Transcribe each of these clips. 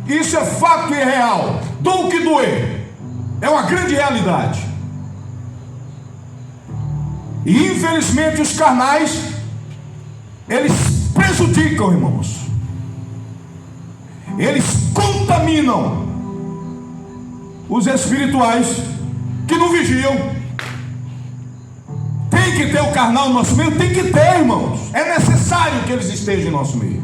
Isso é fato e é real. Dou o que doer. É uma grande realidade. E infelizmente os carnais, eles prejudicam, irmãos. Eles contaminam os espirituais que não vigiam. Tem que ter o carnal no nosso meio? Tem que ter, irmãos. É necessário que eles estejam em nosso meio.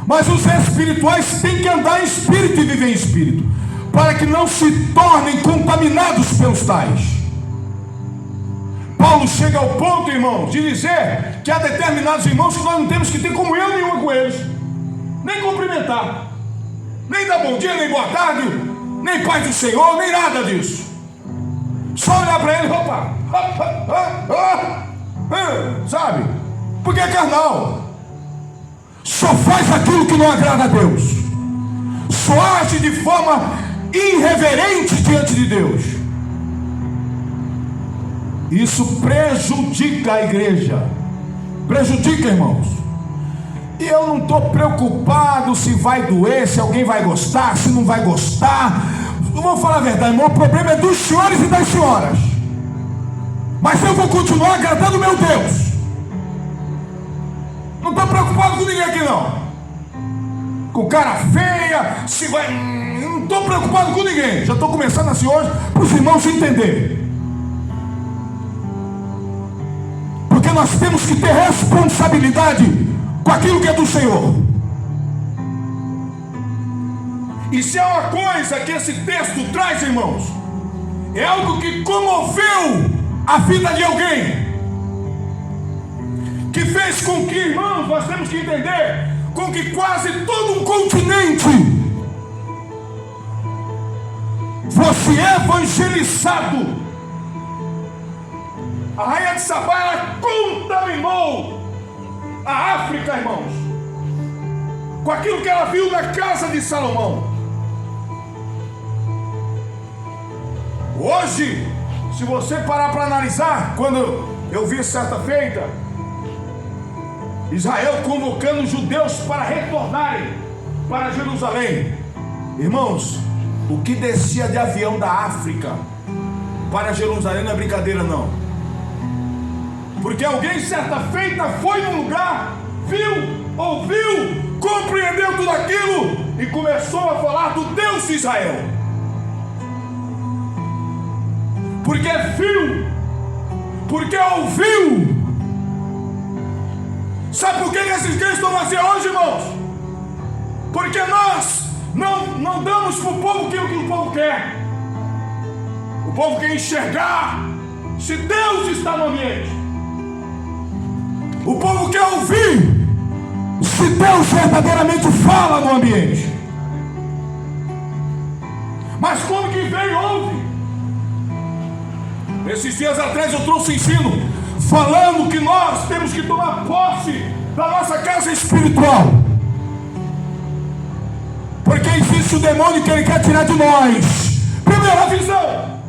Mas os espirituais têm que andar em espírito e viver em espírito, para que não se tornem contaminados pelos tais. Paulo chega ao ponto, irmãos, de dizer que há determinados irmãos que nós não temos que ter comunhão nenhuma com eles, nem cumprimentar, nem dar bom dia, nem boa tarde, nem paz do Senhor, nem nada disso. Só olhar para ele, sabe? Porque é carnal. Só faz aquilo que não agrada a Deus. Só age de forma irreverente diante de Deus. Isso prejudica a igreja. Prejudica, irmãos. E eu não estou preocupado se vai doer, se alguém vai gostar, se não vai gostar. Eu vou falar a verdade, irmão. O problema é dos senhores e das senhoras. Mas eu vou continuar agradando meu Deus. Não estou preocupado com ninguém aqui não. Com cara feia, se vai. Não estou preocupado com ninguém. Já estou começando assim hoje para os irmãos entenderem. Porque nós temos que ter responsabilidade com aquilo que é do Senhor. E se é uma coisa que esse texto traz, irmãos, é algo que comoveu a vida de alguém, que fez com que, irmãos, nós temos que entender, com que quase todo um continente fosse evangelizado. A rainha de Sabá, ela contaminou a África, irmãos, com aquilo que ela viu na casa de Salomão. Hoje, se você parar para analisar, quando eu vi certa feita Israel convocando os judeus para retornarem para Jerusalém, irmãos, o que descia de avião da África para Jerusalém não é brincadeira não. Porque alguém certa feita foi num lugar, viu, ouviu, compreendeu tudo aquilo e começou a falar do Deus de Israel. Porque viu, porque ouviu. Sabe por que esses crentes estão vazios hoje, irmãos? Porque nós não damos para o povo aquilo que o povo quer. O povo quer enxergar se Deus está no ambiente. O povo quer ouvir se Deus verdadeiramente fala no ambiente. Mas como que vem e ouve? Esses dias atrás eu trouxe ensino falando que nós temos que tomar posse da nossa casa espiritual, porque existe o demônio que ele quer tirar de nós. Primeira visão.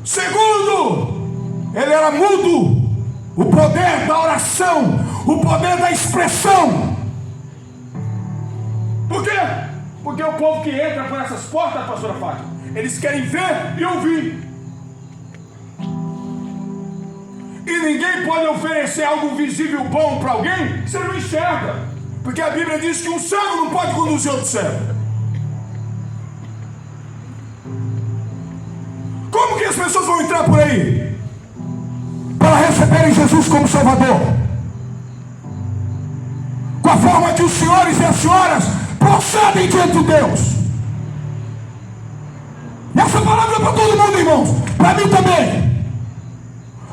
Segundo, ele era mudo. O poder da oração, o poder da expressão. Por quê? Porque o povo que entra por essas portas, pastora Fátima, eles querem ver e ouvir. E ninguém pode oferecer algo visível bom para alguém se ele não enxerga. Porque a Bíblia diz que um cego não pode conduzir outro cego. Como que as pessoas vão entrar por aí para receberem Jesus como Salvador? Com a forma que os senhores e as senhoras procedem diante de Deus. E essa palavra é para todo mundo, irmãos. Para mim também.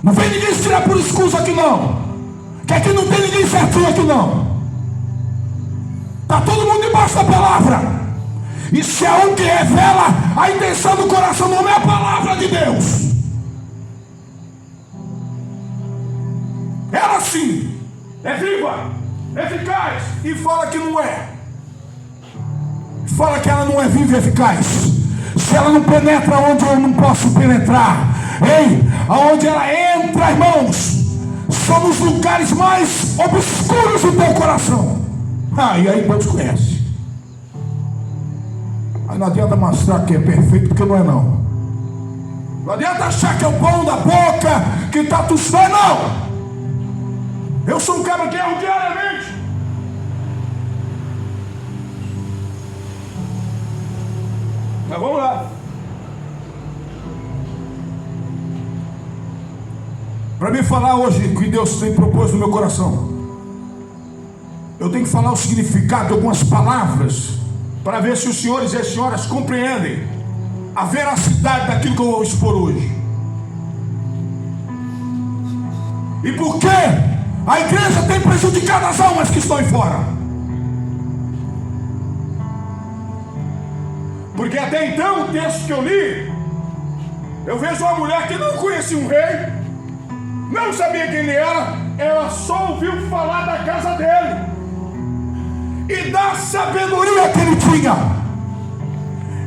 Não vem ninguém se tirar por escusa aqui não. Que aqui não tem ninguém certinho aqui não. Está todo mundo debaixo da palavra. E se é um que revela a intenção do coração, não é a palavra de Deus. Ela sim é viva, eficaz. E fala que não é. Fala que ela não é viva e eficaz. Se ela não penetra onde eu não posso penetrar. Ei, aonde ela entra, irmãos, são os lugares mais obscuros do teu coração. E aí Deus conhece. Aí não adianta mostrar que é perfeito, porque não é não. Não adianta achar que é o pão da boca, que está tudo bem, não. Eu sou um cara que erro diariamente. Mas vamos lá. Para mim falar hoje o que Deus tem proposto no meu coração, eu tenho que falar o significado de algumas palavras, para ver se os senhores e as senhoras compreendem a veracidade daquilo que eu vou expor hoje. E por que a igreja tem prejudicado as almas que estão aí fora? Porque até então, o texto que eu li, eu vejo uma mulher que não conhecia um rei, não sabia quem ele era, ela só ouviu falar da casa dele e da sabedoria que ele tinha.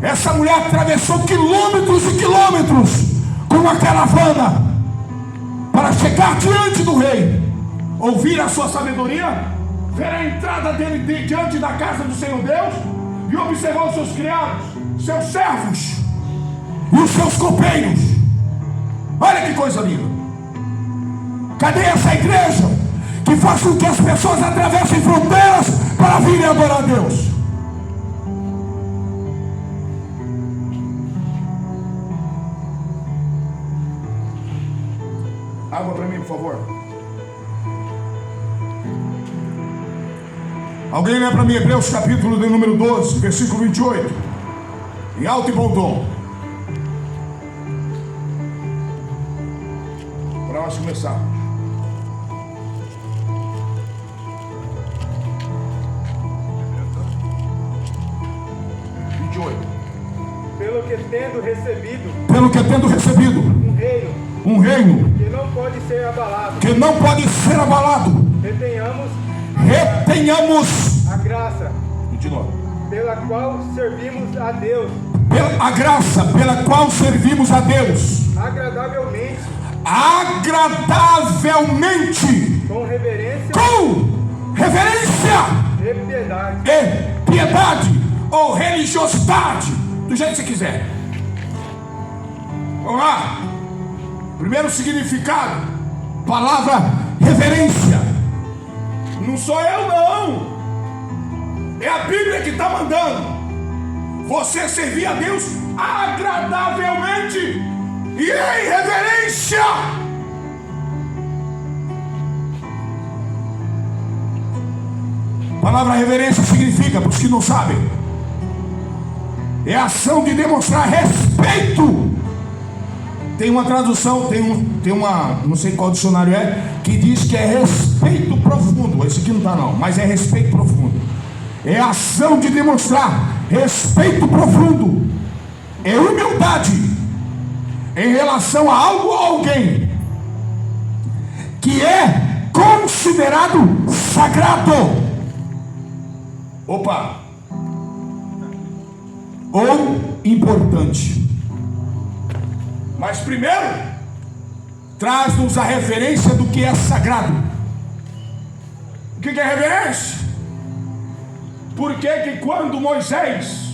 Essa mulher atravessou quilômetros e quilômetros com uma caravana para chegar diante do rei, ouvir a sua sabedoria, ver a entrada dele diante da casa do Senhor Deus e observar os seus criados, seus servos e os seus copeiros. Olha que coisa linda. Cadê essa igreja que faz com que as pessoas atravessem fronteiras para virem adorar a Deus? Água para mim, por favor. Alguém lê para mim Hebreus capítulo de número 12, versículo 28, em alto e bom tom, para nós começarmos. Pelo que tendo recebido um reino que não pode ser abalado, retenhamos a graça continua. pela qual servimos a Deus, A graça pela qual servimos a Deus agradavelmente, com reverência e piedade, piedade ou religiosidade, do jeito que você quiser. Vamos lá. Primeiro significado, palavra reverência. Não sou eu não, é a Bíblia que está mandando você servir a Deus agradavelmente e em reverência. A palavra reverência significa, para os que não sabem, é a ação de demonstrar respeito. Tem uma tradução, tem uma, não sei qual dicionário é, que diz que é respeito profundo. Esse aqui não está não, mas é respeito profundo. É a ação de demonstrar respeito profundo, é humildade em relação a algo ou alguém que é considerado sagrado. Opa! Ou importante. Mas primeiro, traz-nos a referência do que é sagrado. O que é reverência? Por que quando Moisés,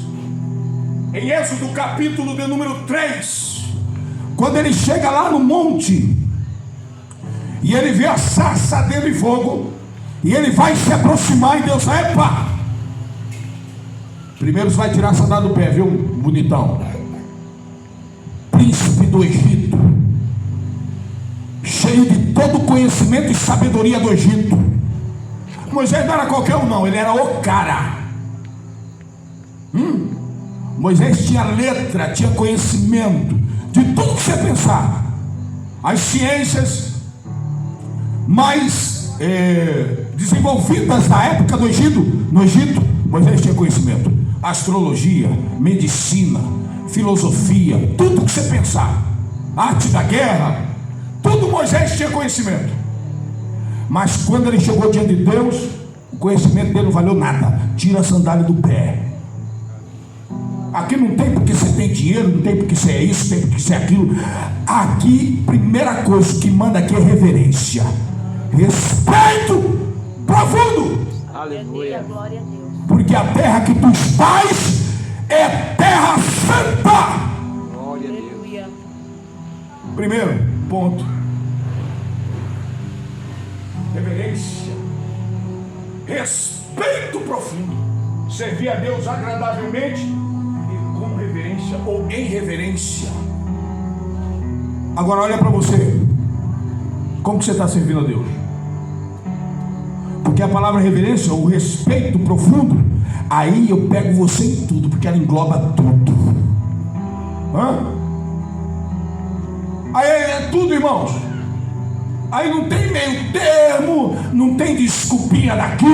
em Êxodo capítulo de número 3, quando ele chega lá no monte, e ele vê a sarça ardendo em fogo, e ele vai se aproximar, e Deus vai, epa! Primeiro você vai tirar a sandália do pé, viu, bonitão? Príncipe do Egito, cheio de todo o conhecimento e sabedoria do Egito. Moisés não era qualquer um não, ele era o cara. Moisés tinha letra, tinha conhecimento de tudo que você pensar. As ciências mais desenvolvidas da época do Egito, no Egito, Moisés tinha conhecimento. Astrologia, medicina, filosofia, tudo que você pensar, arte da guerra, tudo Moisés tinha conhecimento. Mas quando ele chegou diante de Deus, o conhecimento dele não valeu nada. Tira a sandália do pé. Aqui não tem porque você tem dinheiro, não tem porque você é isso, tem porque você é aquilo. Aqui, primeira coisa que manda aqui é reverência, respeito profundo. Aleluia. Glória a Deus. Porque a terra que tu estás é terra santa. Glória a Deus. Aleluia. Primeiro ponto: reverência, respeito profundo, servir a Deus agradavelmente e com reverência ou em reverência. Agora olha para você, como que você está servindo a Deus? Porque a palavra reverência, o respeito profundo, aí eu pego você em tudo, porque ela engloba tudo. Aí é tudo, irmãos. Aí não tem meio termo, não tem desculpinha daqui,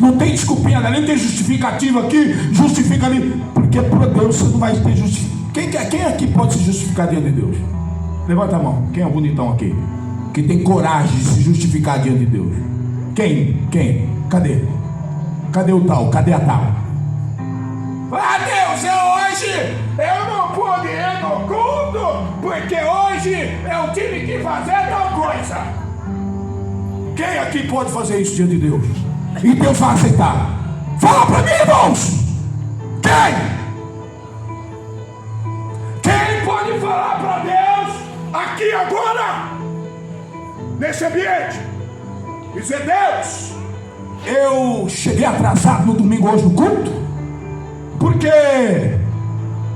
não tem desculpinha dali, não tem justificativa aqui, justifica ali. Porque por Deus você não vai ter justificativa. Quem aqui pode se justificar diante de Deus? Levanta a mão. Quem é o bonitão aqui? Que tem coragem de se justificar diante de Deus? Quem? Cadê? Cadê o tal? Cadê a tal? Ah, Deus, hoje eu não pude ir no culto, porque hoje eu tive que fazer tal coisa. Quem aqui pode fazer isso diante de Deus? E Deus vai aceitar? Fala para mim, irmãos. Quem pode falar para Deus aqui agora, nesse ambiente, dizer: Deus, eu cheguei atrasado no domingo hoje no culto, porque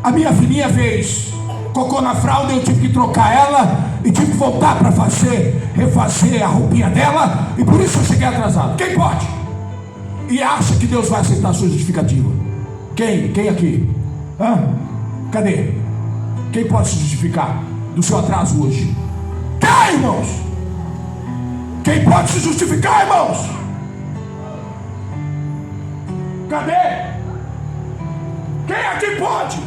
a minha filhinha fez cocô na fralda, eu tive que trocar ela e tive que voltar para refazer a roupinha dela, e por isso eu cheguei atrasado. Quem pode? E acha que Deus vai aceitar a sua justificativa? Quem aqui? Cadê? Quem pode se justificar do seu atraso hoje? Quem, irmãos? Quem pode se justificar, irmãos? Cadê? Quem aqui pode?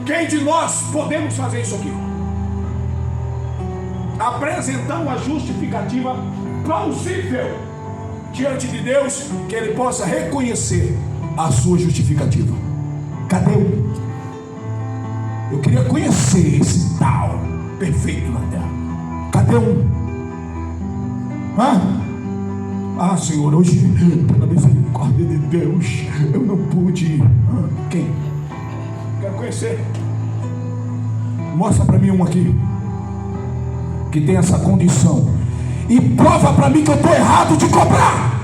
Quem de nós podemos fazer isso aqui? Apresentar uma justificativa plausível diante de Deus, que Ele possa reconhecer a sua justificativa. Cadê o? Eu queria conhecer esse tal perfeito na terra. Cadê um? Senhor, hoje, pela misericórdia de Deus, eu não pude ir. Quem? Quero conhecer. Mostra para mim um aqui que tem essa condição e prova para mim que eu estou errado de cobrar.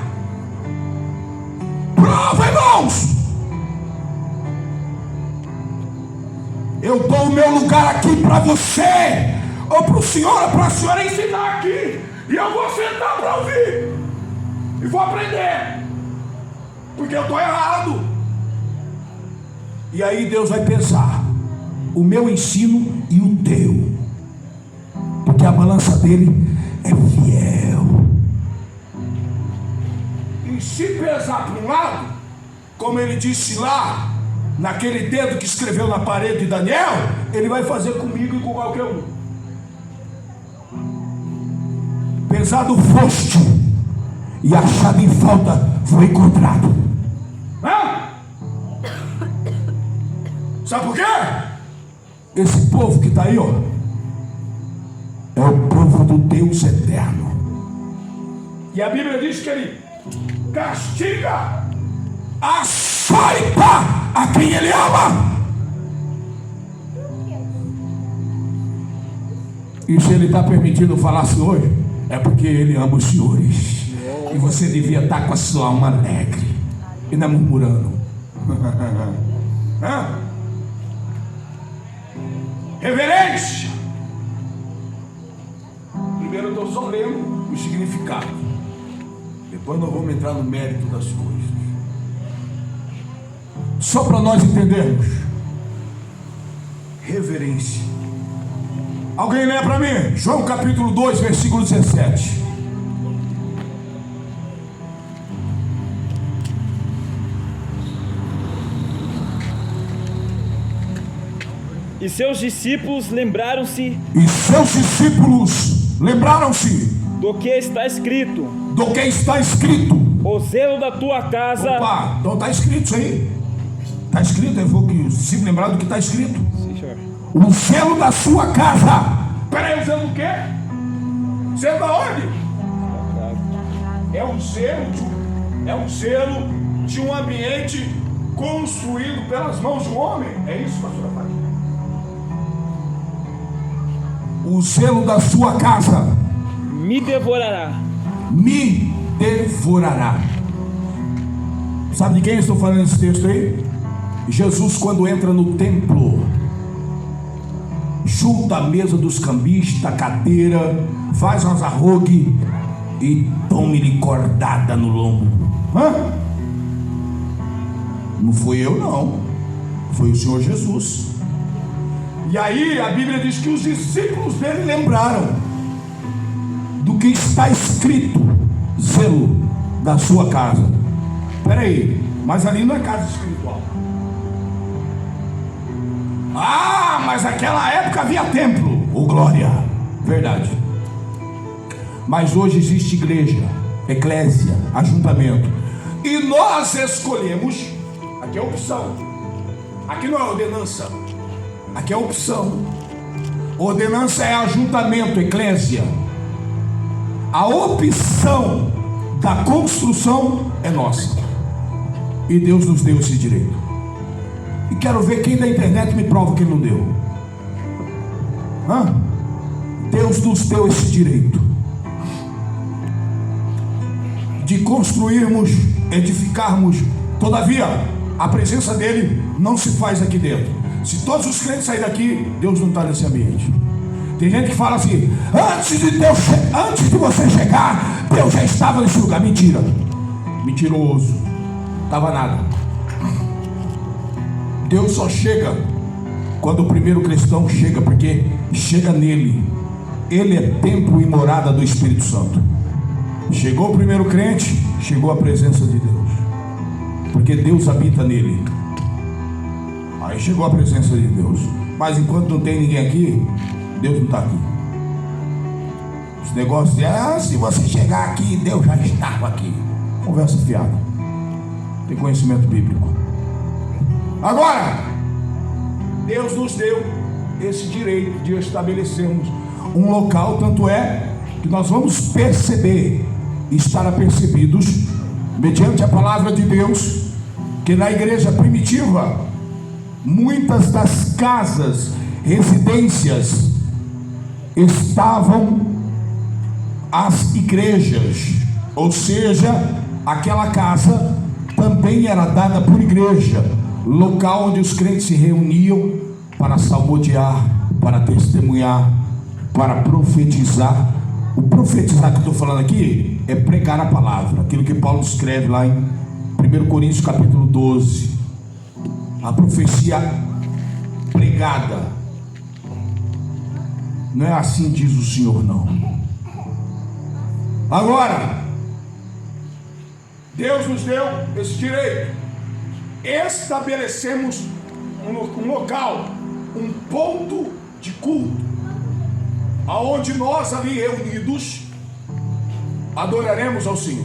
Prova, irmãos. Eu dou o meu lugar aqui para você, ou para o senhor, ou para a senhora ensinar aqui, e eu vou sentar para ouvir e vou aprender, porque eu estou errado. E aí Deus vai pesar o meu ensino e o teu, porque a balança dele é fiel. E se pesar para um lado, como ele disse lá naquele dedo que escreveu na parede de Daniel, ele vai fazer comigo e com qualquer um. Pesado foste e achado em falta foi encontrado. Sabe por quê? Esse povo que está aí, ó, é o povo do Deus eterno. E a Bíblia diz que ele castiga, açoita a quem ele ama. E se ele está permitindo falar assim hoje, é porque ele ama os senhores. E você devia estar com a sua alma alegre e não murmurando. Reverência. Primeiro eu estou só lendo o significado, depois nós vamos entrar no mérito das coisas, só para nós entendermos. Reverência. Alguém lê para mim João capítulo 2 versículo 17. E seus discípulos lembraram-se do que está escrito. O zelo da tua casa. Opa, então está escrito isso aí. Está escrito, eu vou se lembrar do que está escrito. Sim, senhor. O zelo da sua casa. Peraí, o zelo do quê? Zelo da onde? é o zelo de um ambiente construído pelas mãos de um homem. É isso, pastor Fátima? O zelo da sua casa me devorará. Me devorará. Sabe de quem eu estou falando nesse texto aí? Jesus, quando entra no templo, junta a mesa dos cambistas, a cadeira, faz umas arrogue e tome-lhe cordada no lombo. Hã? Não fui eu, não. Foi o Senhor Jesus. E aí a Bíblia diz que os discípulos dele lembraram do que está escrito: zelo da sua casa. Peraí, mas ali não é casa espiritual. Ah, mas naquela época havia templo. Oh, glória, verdade. Mas hoje existe igreja, eclésia, ajuntamento. E nós escolhemos. Aqui é opção. Aqui não é ordenança. Aqui é opção. Ordenança é ajuntamento, eclésia. A opção da construção é nossa. E Deus nos deu esse direito. E quero ver quem da internet me prova que ele não deu. Hã? Deus nos deu esse direito de construirmos, edificarmos. Todavia, a presença dele não se faz aqui dentro. Se todos os crentes saírem daqui, Deus não está nesse ambiente. Tem gente que fala assim: antes de você chegar, Deus já estava nesse lugar. Mentira. Mentiroso. Estava nada. Deus só chega quando o primeiro cristão chega, porque chega nele. Ele é templo e morada do Espírito Santo. Chegou o primeiro crente, chegou a presença de Deus, porque Deus habita nele. Aí chegou a presença de Deus. Mas enquanto não tem ninguém aqui, Deus não está aqui. Os negócios de se você chegar aqui, Deus já estava aqui. Conversa fiada. Tem conhecimento bíblico. Agora, Deus nos deu esse direito de estabelecermos um local. Tanto é que nós vamos perceber, estar apercebidos, mediante a palavra de Deus, que na igreja primitiva, muitas das casas, residências, estavam as igrejas. Ou seja, aquela casa também era dada por igreja, local onde os crentes se reuniam para salmodiar, para testemunhar, para profetizar. O profetizar que eu estou falando aqui é pregar a palavra, aquilo que Paulo escreve lá em 1 Coríntios capítulo 12. A profecia pregada. Não é assim diz o Senhor, não. Agora, Deus nos deu esse direito. Estabelecemos um local, um ponto de culto, aonde nós ali reunidos adoraremos ao Senhor,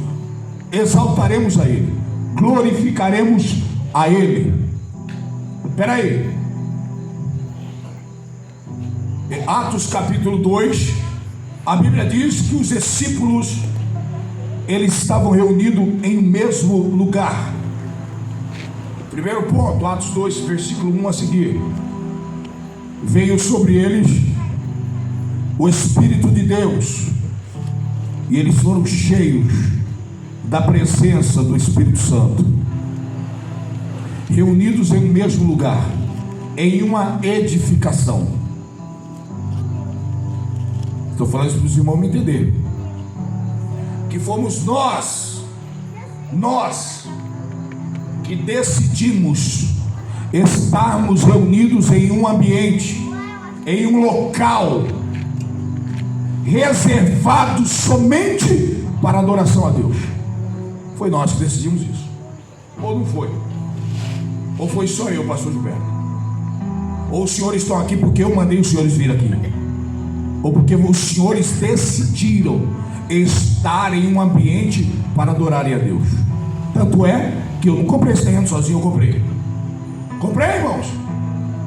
exaltaremos a Ele, glorificaremos a Ele. Espera aí, Atos capítulo 2, a Bíblia diz que os discípulos, eles estavam reunidos em um mesmo lugar. Primeiro ponto, Atos 2, versículo 1 a seguir: veio sobre eles o Espírito de Deus, e eles foram cheios da presença do Espírito Santo, reunidos em um mesmo lugar, em uma edificação. Estou falando isso para os irmãos me entenderem, que fomos nós que decidimos estarmos reunidos em um ambiente, em um local reservado somente para adoração a Deus. Foi nós que decidimos isso. Ou não foi? Ou foi só eu, pastor Gilberto? Ou os senhores estão aqui porque eu mandei os senhores vir aqui? Ou porque os senhores decidiram estar em um ambiente para adorarem a Deus? Tanto é que eu não comprei esse terreno sozinho, eu comprei. Comprei, irmãos?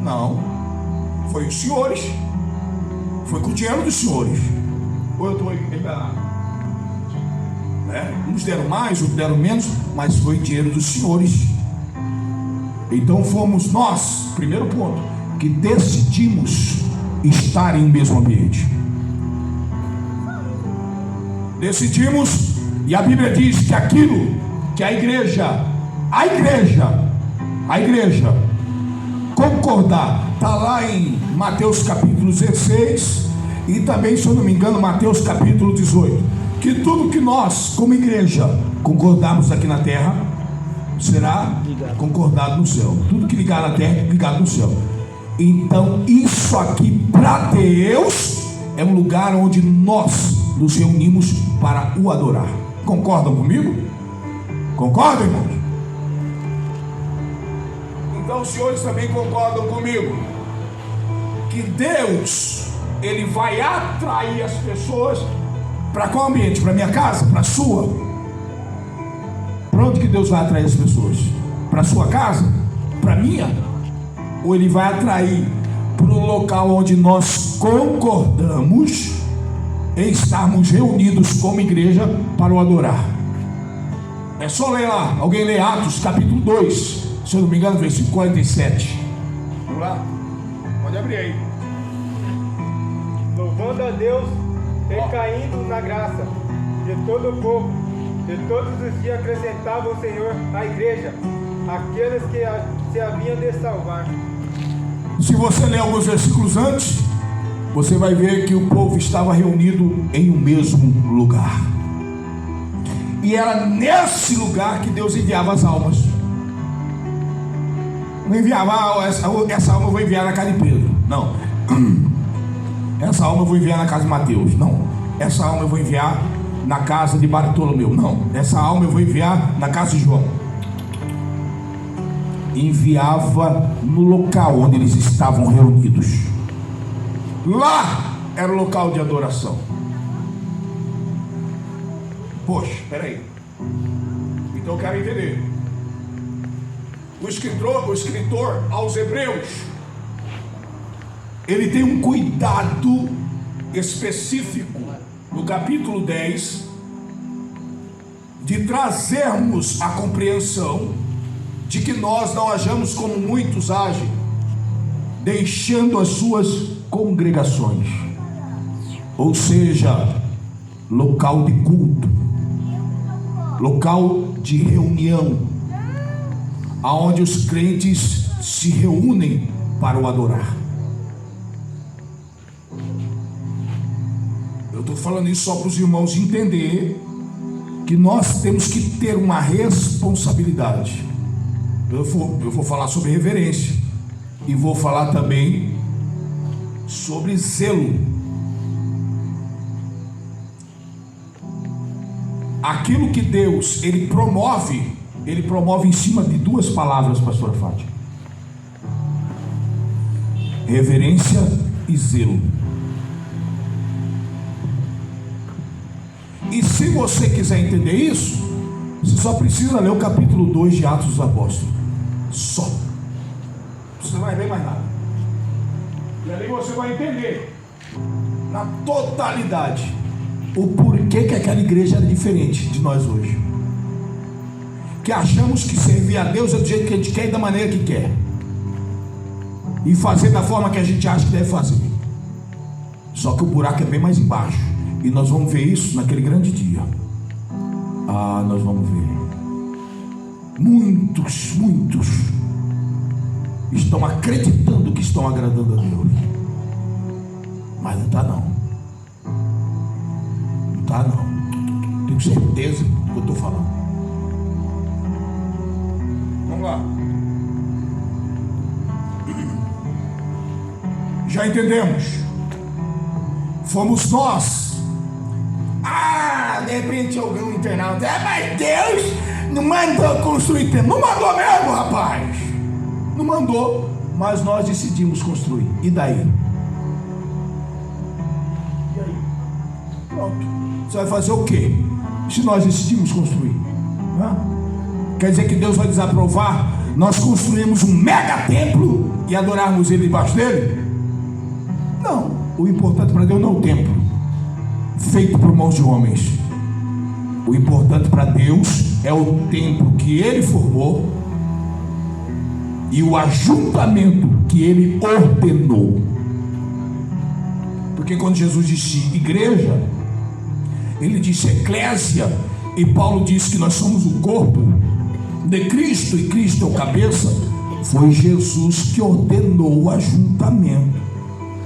Não. Foi os senhores. Foi com o dinheiro dos senhores. Ou eu estou enganado? Uns deram mais, outros deram menos, mas foi dinheiro dos senhores. Então fomos nós, primeiro ponto, que decidimos estar em um mesmo ambiente. Decidimos, e a Bíblia diz que aquilo que a igreja concordar, está lá em Mateus capítulo 16 e também, se eu não me engano, Mateus capítulo 18, que tudo que nós como igreja concordarmos aqui na terra será concordado no céu. Tudo que ligar na terra, ligado no céu. Então isso aqui para Deus é um lugar onde nós nos reunimos para o adorar. Concordam comigo? Concordam, irmãos? Então os senhores também concordam comigo que Deus, Ele vai atrair as pessoas para qual ambiente? Para minha casa? Para a sua? Para onde que Deus vai atrair as pessoas? Para a sua casa? Para a minha? Ou Ele vai atrair para o local onde nós concordamos em estarmos reunidos como igreja para o adorar? É só ler lá. Alguém lê Atos capítulo 2, se eu não me engano, versículo 47. Vamos lá? Pode abrir aí. Louvando a Deus, recaindo na graça de todo o povo, de todos os dias acrescentava o Senhor à igreja aqueles que se haviam de salvar. Se você ler alguns versículos antes, você vai ver que o povo estava reunido em um mesmo lugar. E era nesse lugar que Deus enviava as almas. Não enviava, essa alma eu vou enviar na casa de Pedro. Não. Essa alma eu vou enviar na casa de Mateus. Não. Essa alma eu vou enviar na casa de Bartolomeu. Não. Essa alma eu vou enviar na casa de João. Enviava no local onde eles estavam reunidos. Lá era o local de adoração. Poxa, peraí. Então eu quero entender. O escritor aos Hebreus, ele tem um cuidado específico no capítulo 10 de trazermos a compreensão de que nós não hajamos como muitos agem, deixando as suas congregações, ou seja, local de culto, local de reunião, aonde os crentes se reúnem para o adorar. Eu estou falando isso só para os irmãos entender que nós temos que ter uma responsabilidade. Eu vou falar sobre reverência e vou falar também sobre zelo. Aquilo que Deus ele promove em cima de duas palavras, pastora Fátima: reverência e zelo. E se você quiser entender isso, você só precisa ler o capítulo 2 de Atos dos Apóstolos. Só. Você não vai ler mais nada. E ali você vai entender na totalidade o porquê que aquela igreja era diferente de nós hoje. Que achamos que servir a Deus é do jeito que a gente quer e da maneira que quer, e fazer da forma que a gente acha que deve fazer. Só que o buraco é bem mais embaixo. E nós vamos ver isso naquele grande dia. Nós vamos ver. Muitos estão acreditando que estão agradando a Deus, mas não está não. Não está não. Tenho certeza do que eu estou falando. Vamos lá. Já entendemos. Fomos nós. De repente algum internauta: mas Deus não mandou construir templo. Não mandou mesmo, rapaz. Não mandou, mas nós decidimos construir. E daí? E aí? Pronto. Você vai fazer o quê se nós decidimos construir? Quer dizer que Deus vai desaprovar nós construímos um mega templo e adorarmos Ele debaixo dele? Não. O importante para Deus não é o templo feito por mãos de homens. O importante para Deus é o templo que Ele formou e o ajuntamento que Ele ordenou. Porque quando Jesus disse igreja, Ele disse eclésia, e Paulo disse que nós somos o corpo de Cristo e Cristo é o cabeça. Foi Jesus que ordenou o ajuntamento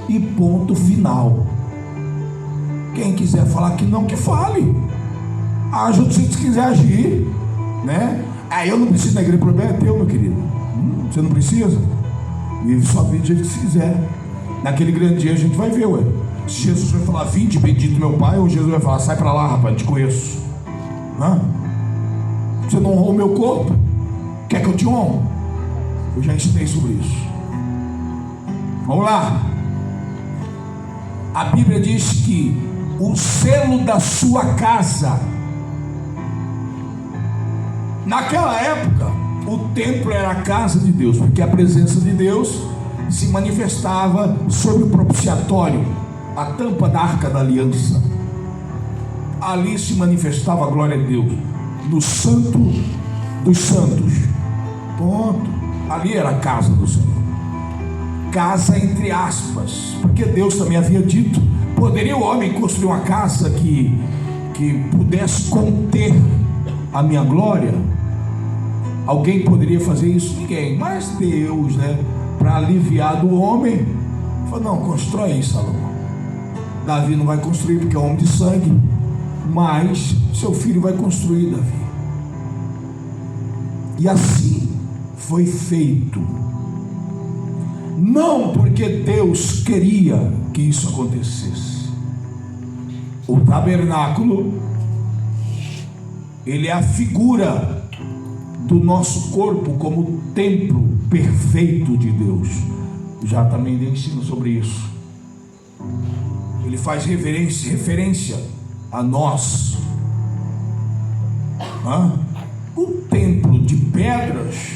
e ponto final. Quem quiser falar que não, que fale. Ajuda se quiser agir, né? Eu não preciso da igreja, o problema é teu, meu querido. Você não precisa. Vive sua vida do jeito que você quiser. Naquele grande dia a gente vai ver, ué. Se Jesus vai falar, vinde, bendito meu Pai, ou Jesus vai falar, sai pra lá, rapaz, te conheço. Você não honrou o meu corpo? Quer que eu te honre? Eu já ensinei sobre isso. Vamos lá. A Bíblia diz que o selo da sua casa. Naquela época, o templo era a casa de Deus, porque a presença de Deus se manifestava sobre o propiciatório, a tampa da arca da aliança. Ali se manifestava a glória de Deus, no santo dos santos. Ponto. Ali era a casa do Senhor. Casa entre aspas, porque Deus também havia dito: poderia o homem construir uma casa que pudesse conter a minha glória? Alguém poderia fazer isso? Ninguém. Mas Deus, né, para aliviar do homem, falou: não, constrói aí, Salomão. Davi não vai construir porque é homem de sangue, mas seu filho vai construir, Davi. E assim foi feito. Não porque Deus queria que isso acontecesse. O tabernáculo, ele é a figura do nosso corpo como templo perfeito de Deus. Já também dei ensino sobre isso. Ele faz referência a nós. O templo de pedras,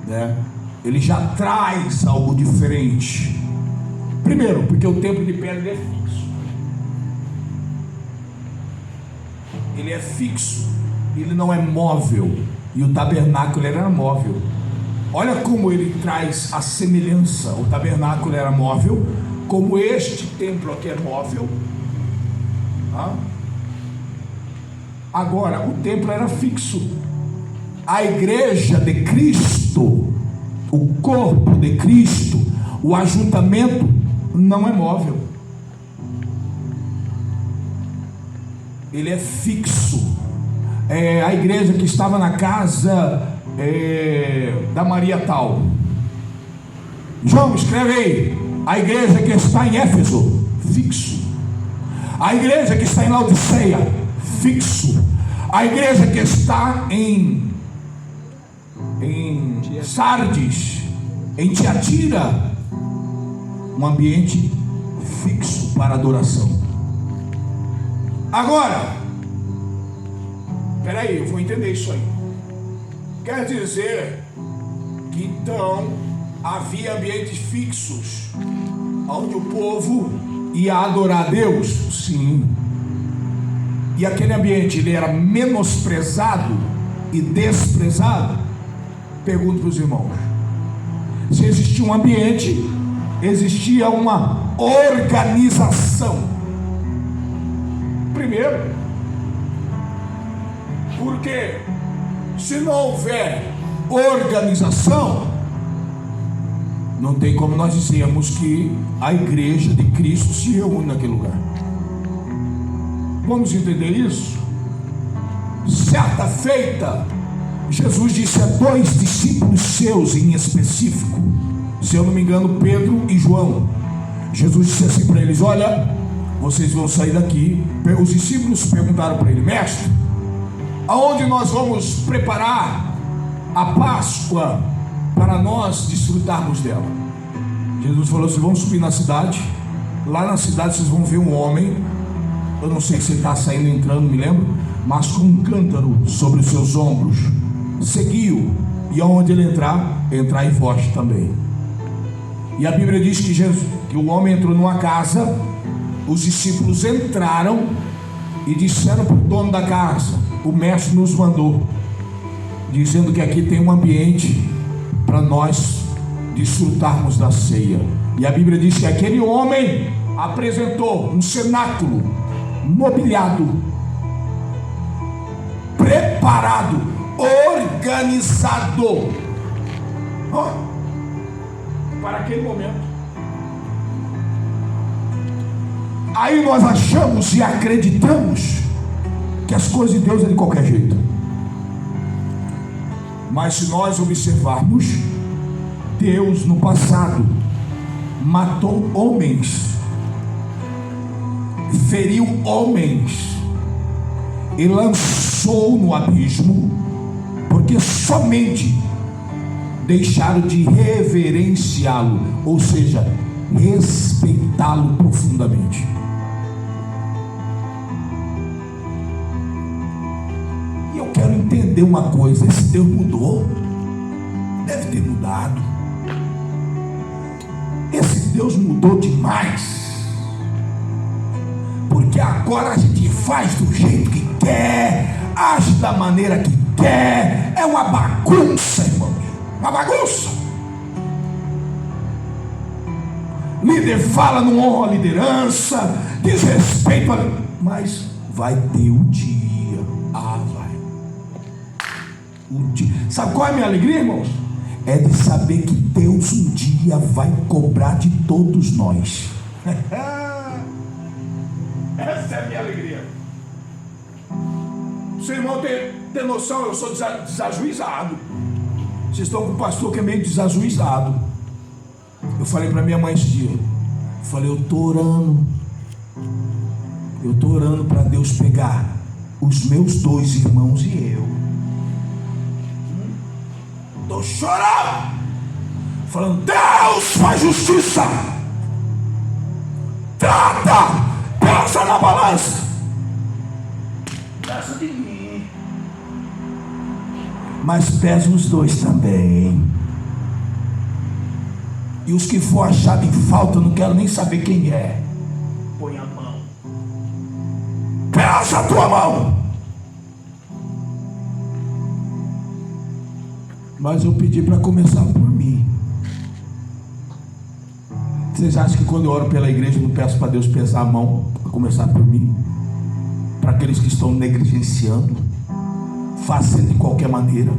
né, ele já traz algo diferente. Primeiro, porque o templo de pedra ele é fixo. Ele é fixo, ele não é móvel. E o tabernáculo era móvel. Olha como ele traz a semelhança. O tabernáculo era móvel, como este templo aqui é móvel. Agora, o templo era fixo. A igreja de Cristo, o corpo de Cristo, o ajuntamento não é móvel. Ele é fixo. A igreja que estava na casa da Maria tal. João, escreve aí. A igreja que está em Éfeso, fixo. A igreja que está em Laodiceia, fixo. A igreja que está em Sardes, em Tiatira, um ambiente fixo para adoração. Agora, peraí, eu vou entender isso aí. Quer dizer que então havia ambientes fixos onde o povo ia adorar a Deus? Sim. E aquele ambiente ele era menosprezado e desprezado? Pergunto para os irmãos. Se existia um ambiente, existia uma organização. Primeiro, porque se não houver organização, não tem como nós dizermos que a igreja de Cristo se reúne naquele lugar. Vamos entender isso? Certa feita, Jesus disse a 2 discípulos seus em específico, se eu não me engano, Pedro e João. Jesus disse assim para eles: olha, vocês vão sair daqui. Os discípulos perguntaram para ele: mestre, aonde nós vamos preparar a Páscoa para nós desfrutarmos dela? Jesus falou assim: vamos subir na cidade. Lá na cidade vocês vão ver um homem, eu não sei se ele está saindo, entrando, me lembro, mas com um cântaro sobre os seus ombros. Seguiu, e aonde ele entrar, entrai vós também. E a Bíblia diz que o homem entrou numa casa, os discípulos entraram e disseram para o dono da casa: o mestre nos mandou, dizendo que aqui tem um ambiente para nós desfrutarmos da ceia. E a Bíblia diz que aquele homem apresentou um cenáculo mobiliado, preparado, organizado, para aquele momento. Aí nós achamos e acreditamos que as coisas de Deus é de qualquer jeito. Mas se nós observarmos, Deus no passado matou homens, feriu homens e lançou no abismo, porque somente deixaram de reverenciá-lo, ou seja, respeitá-lo profundamente. E eu quero entender uma coisa: esse Deus mudou? Deve ter mudado. Esse Deus mudou demais, porque agora a gente faz do jeito que quer, age da maneira que quer. É uma bagunça, irmãos, uma bagunça. Líder fala, não honra a liderança, desrespeito mas vai ter o dia. Vai o dia. Sabe qual é a minha alegria, irmãos? É de saber que Deus um dia vai cobrar de todos nós. Essa é a minha alegria. Seu irmão tem noção, eu sou desajuizado. Vocês estão com um pastor que é meio desajuizado. Eu falei para minha mãe esse dia, eu falei: eu estou orando para Deus pegar os meus 2 irmãos e eu. Estou chorando, falando: Deus faz justiça, trata, pesa na balança, pesa de mim, mas pesa os 2 também. E os que for achado em falta, eu não quero nem saber quem é. Põe a mão, pesa a tua mão. Mas eu pedi para começar por mim. Vocês acham que quando eu oro pela igreja eu não peço para Deus pesar a mão, para começar por mim? Para aqueles que estão negligenciando, fazendo de qualquer maneira,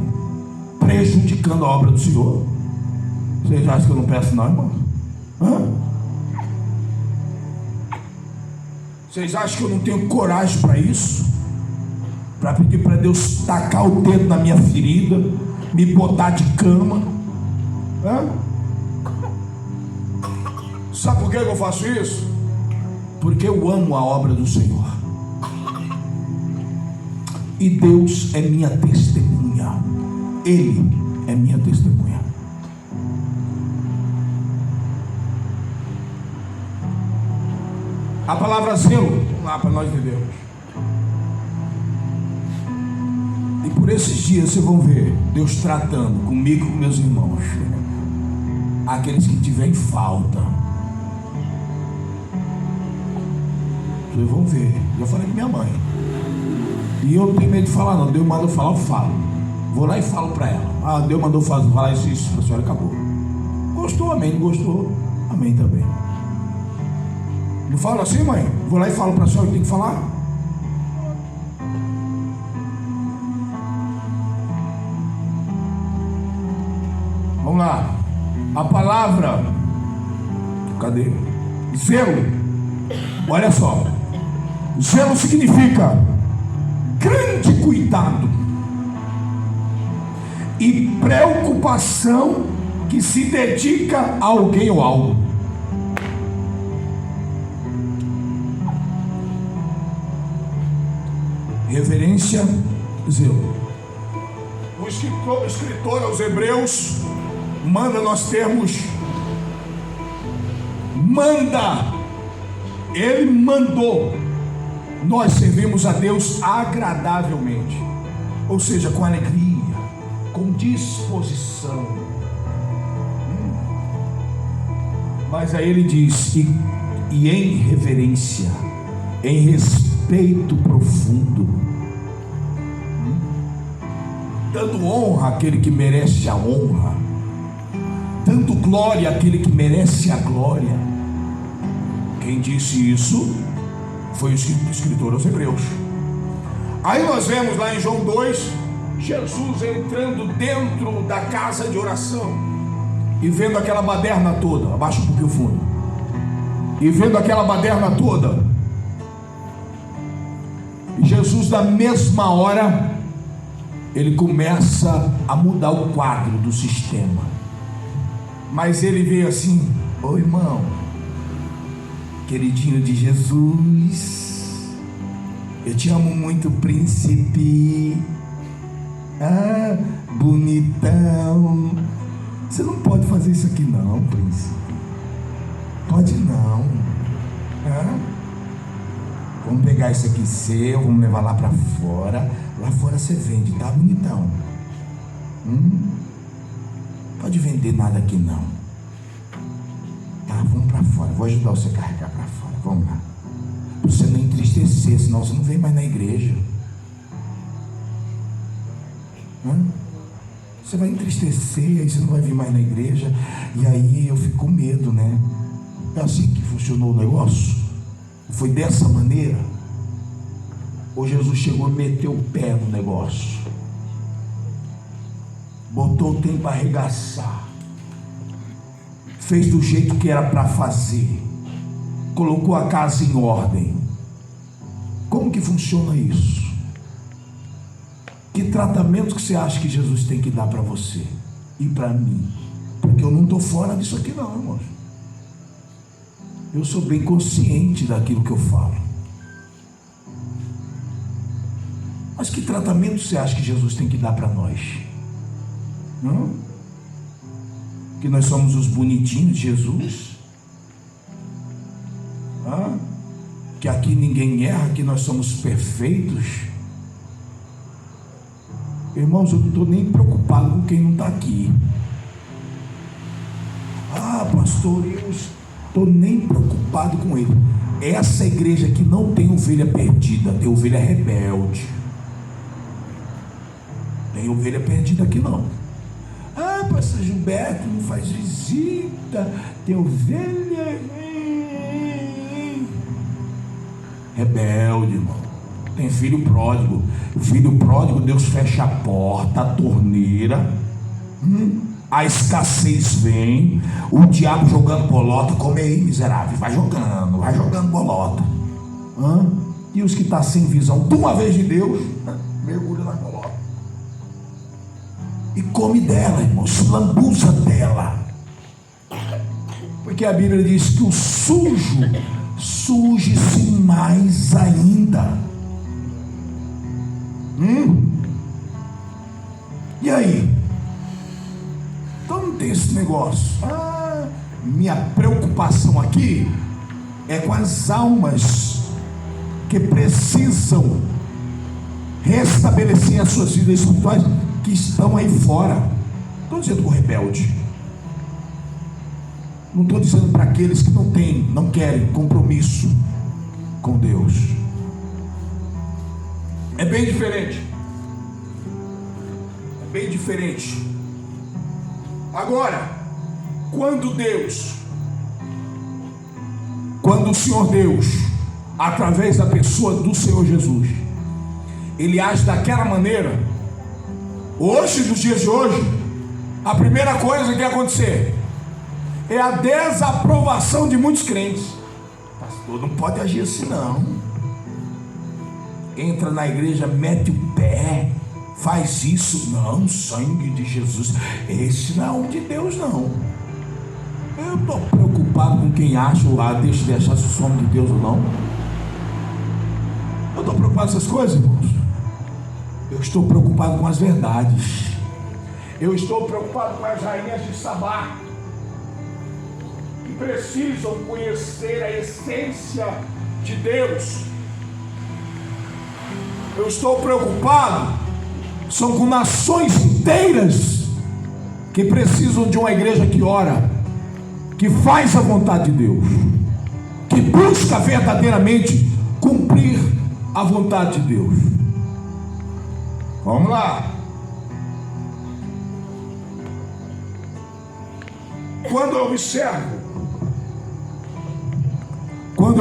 prejudicando a obra do Senhor. Vocês acham que eu não peço não, irmão? Vocês acham que eu não tenho coragem para isso? Para pedir para Deus tacar o dedo na minha ferida, me botar de cama? Sabe por que eu faço isso? Porque eu amo a obra do Senhor. E Deus é minha testemunha. Ele é minha testemunha. A palavra zelo, vamos lá para nós entendermos. E por esses dias vocês vão ver Deus tratando comigo e com meus irmãos, aqueles que tiverem falta. Vocês vão ver. Já falei com minha mãe. E eu não tenho medo de falar não. Deus mandou falar, eu falo. Vou lá e falo para ela: Deus mandou falar isso para a senhora, acabou. Gostou, amém. Não gostou, amém também. Não falo assim, mãe? Vou lá e falo para a senhora que tem que falar. Vamos lá. A palavra, cadê? Zelo. Olha só. Zelo significa grande cuidado e preocupação que se dedica a alguém ou algo. Reverência, zelo. O escritor aos Hebreus manda nós termos, ele mandou nós servimos a Deus agradavelmente, ou seja, com alegria, com disposição. Mas aí ele diz: e em reverência, em respeito respeito profundo, dando honra àquele que merece a honra, dando glória àquele que merece a glória. Quem disse isso foi o escritor aos Hebreus. Aí nós vemos lá em João 2, Jesus entrando dentro da casa de oração e vendo aquela baderna toda. Abaixa um pouquinho o fundo. E vendo aquela baderna toda, e Jesus, na mesma hora, ele começa a mudar o quadro do sistema. Mas ele veio assim: ô irmão, queridinho de Jesus, eu te amo muito, príncipe. Ah, bonitão. Você não pode fazer isso aqui não, príncipe. Pode não. Ah? Vamos pegar isso aqui seu, vamos levar lá pra fora. Lá fora você vende, tá, bonitão? Pode vender nada aqui não. Tá, vamos pra fora. Vou ajudar você a carregar pra fora. Vamos lá. Pra você não entristecer, senão você não vem mais na igreja. Você vai entristecer, aí você não vai vir mais na igreja. E aí eu fico com medo, né? É assim que funcionou o negócio? Foi dessa maneira? Ou Jesus chegou e meteu o pé no negócio, botou o tempo para arregaçar, fez do jeito que era para fazer, colocou a casa em ordem? Como que funciona isso? Que tratamento que você acha que Jesus tem que dar para você e para mim? Porque eu não estou fora disso aqui não, irmãos. Eu sou bem consciente daquilo que eu falo. Mas que tratamento você acha que Jesus tem que dar para nós? Não? Que nós somos os bonitinhos de Jesus? Que aqui ninguém erra, que nós somos perfeitos? Irmãos, eu não estou nem preocupado com quem não está aqui. Pastor, eu estou nem preocupado com ele. Essa igreja aqui não tem ovelha perdida, tem ovelha rebelde. Tem ovelha perdida aqui não. Pastor Gilberto não faz visita, tem ovelha rebelde, irmão. Tem filho pródigo. Filho pródigo, Deus fecha a porta, a torneira, a escassez vem, o diabo jogando bolota. Come aí, miserável, vai jogando bolota. E os que estão sem visão de uma vez de Deus, mergulha na bolota e come dela, irmão, se lambuza dela. Porque a Bíblia diz que o sujo suje-se mais ainda. E aí? Então não tem esse negócio. Minha preocupação aqui é com as almas que precisam restabelecer as suas vidas espirituais, que estão aí fora. Estou dizendo com o rebelde. Não estou dizendo para aqueles que não querem compromisso com Deus. É bem diferente. É bem diferente. Agora, quando o Senhor Deus, através da pessoa do Senhor Jesus, Ele age daquela maneira, hoje, nos dias de hoje, a primeira coisa que vai acontecer é a desaprovação de muitos crentes. Pastor, não pode agir assim não. Entra na igreja, mete o pé, faz isso. Não, sangue de Jesus, esse não é um de Deus não. Eu estou preocupado com quem acha deixa de achar se somos de Deus ou não. Eu estou preocupado com essas coisas, irmãos. Eu estou preocupado com as verdades. Eu estou preocupado com as rainhas de Sabá, que precisam conhecer a essência de Deus. Eu estou preocupado são com nações inteiras que precisam de uma igreja que ora, que faz a vontade de Deus, que busca verdadeiramente cumprir a vontade de Deus. Vamos lá. Quando eu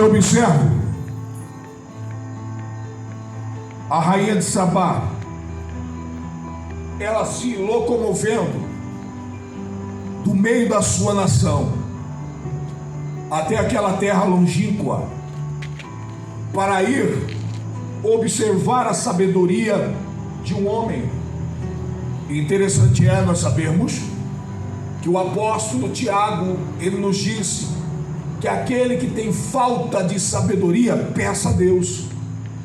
observo a rainha de Sabá, ela se locomovendo do meio da sua nação até aquela terra longínqua, para ir observar a sabedoria de um homem. Interessante é nós sabermos que o apóstolo Tiago, ele nos diz que aquele que tem falta de sabedoria, peça a Deus,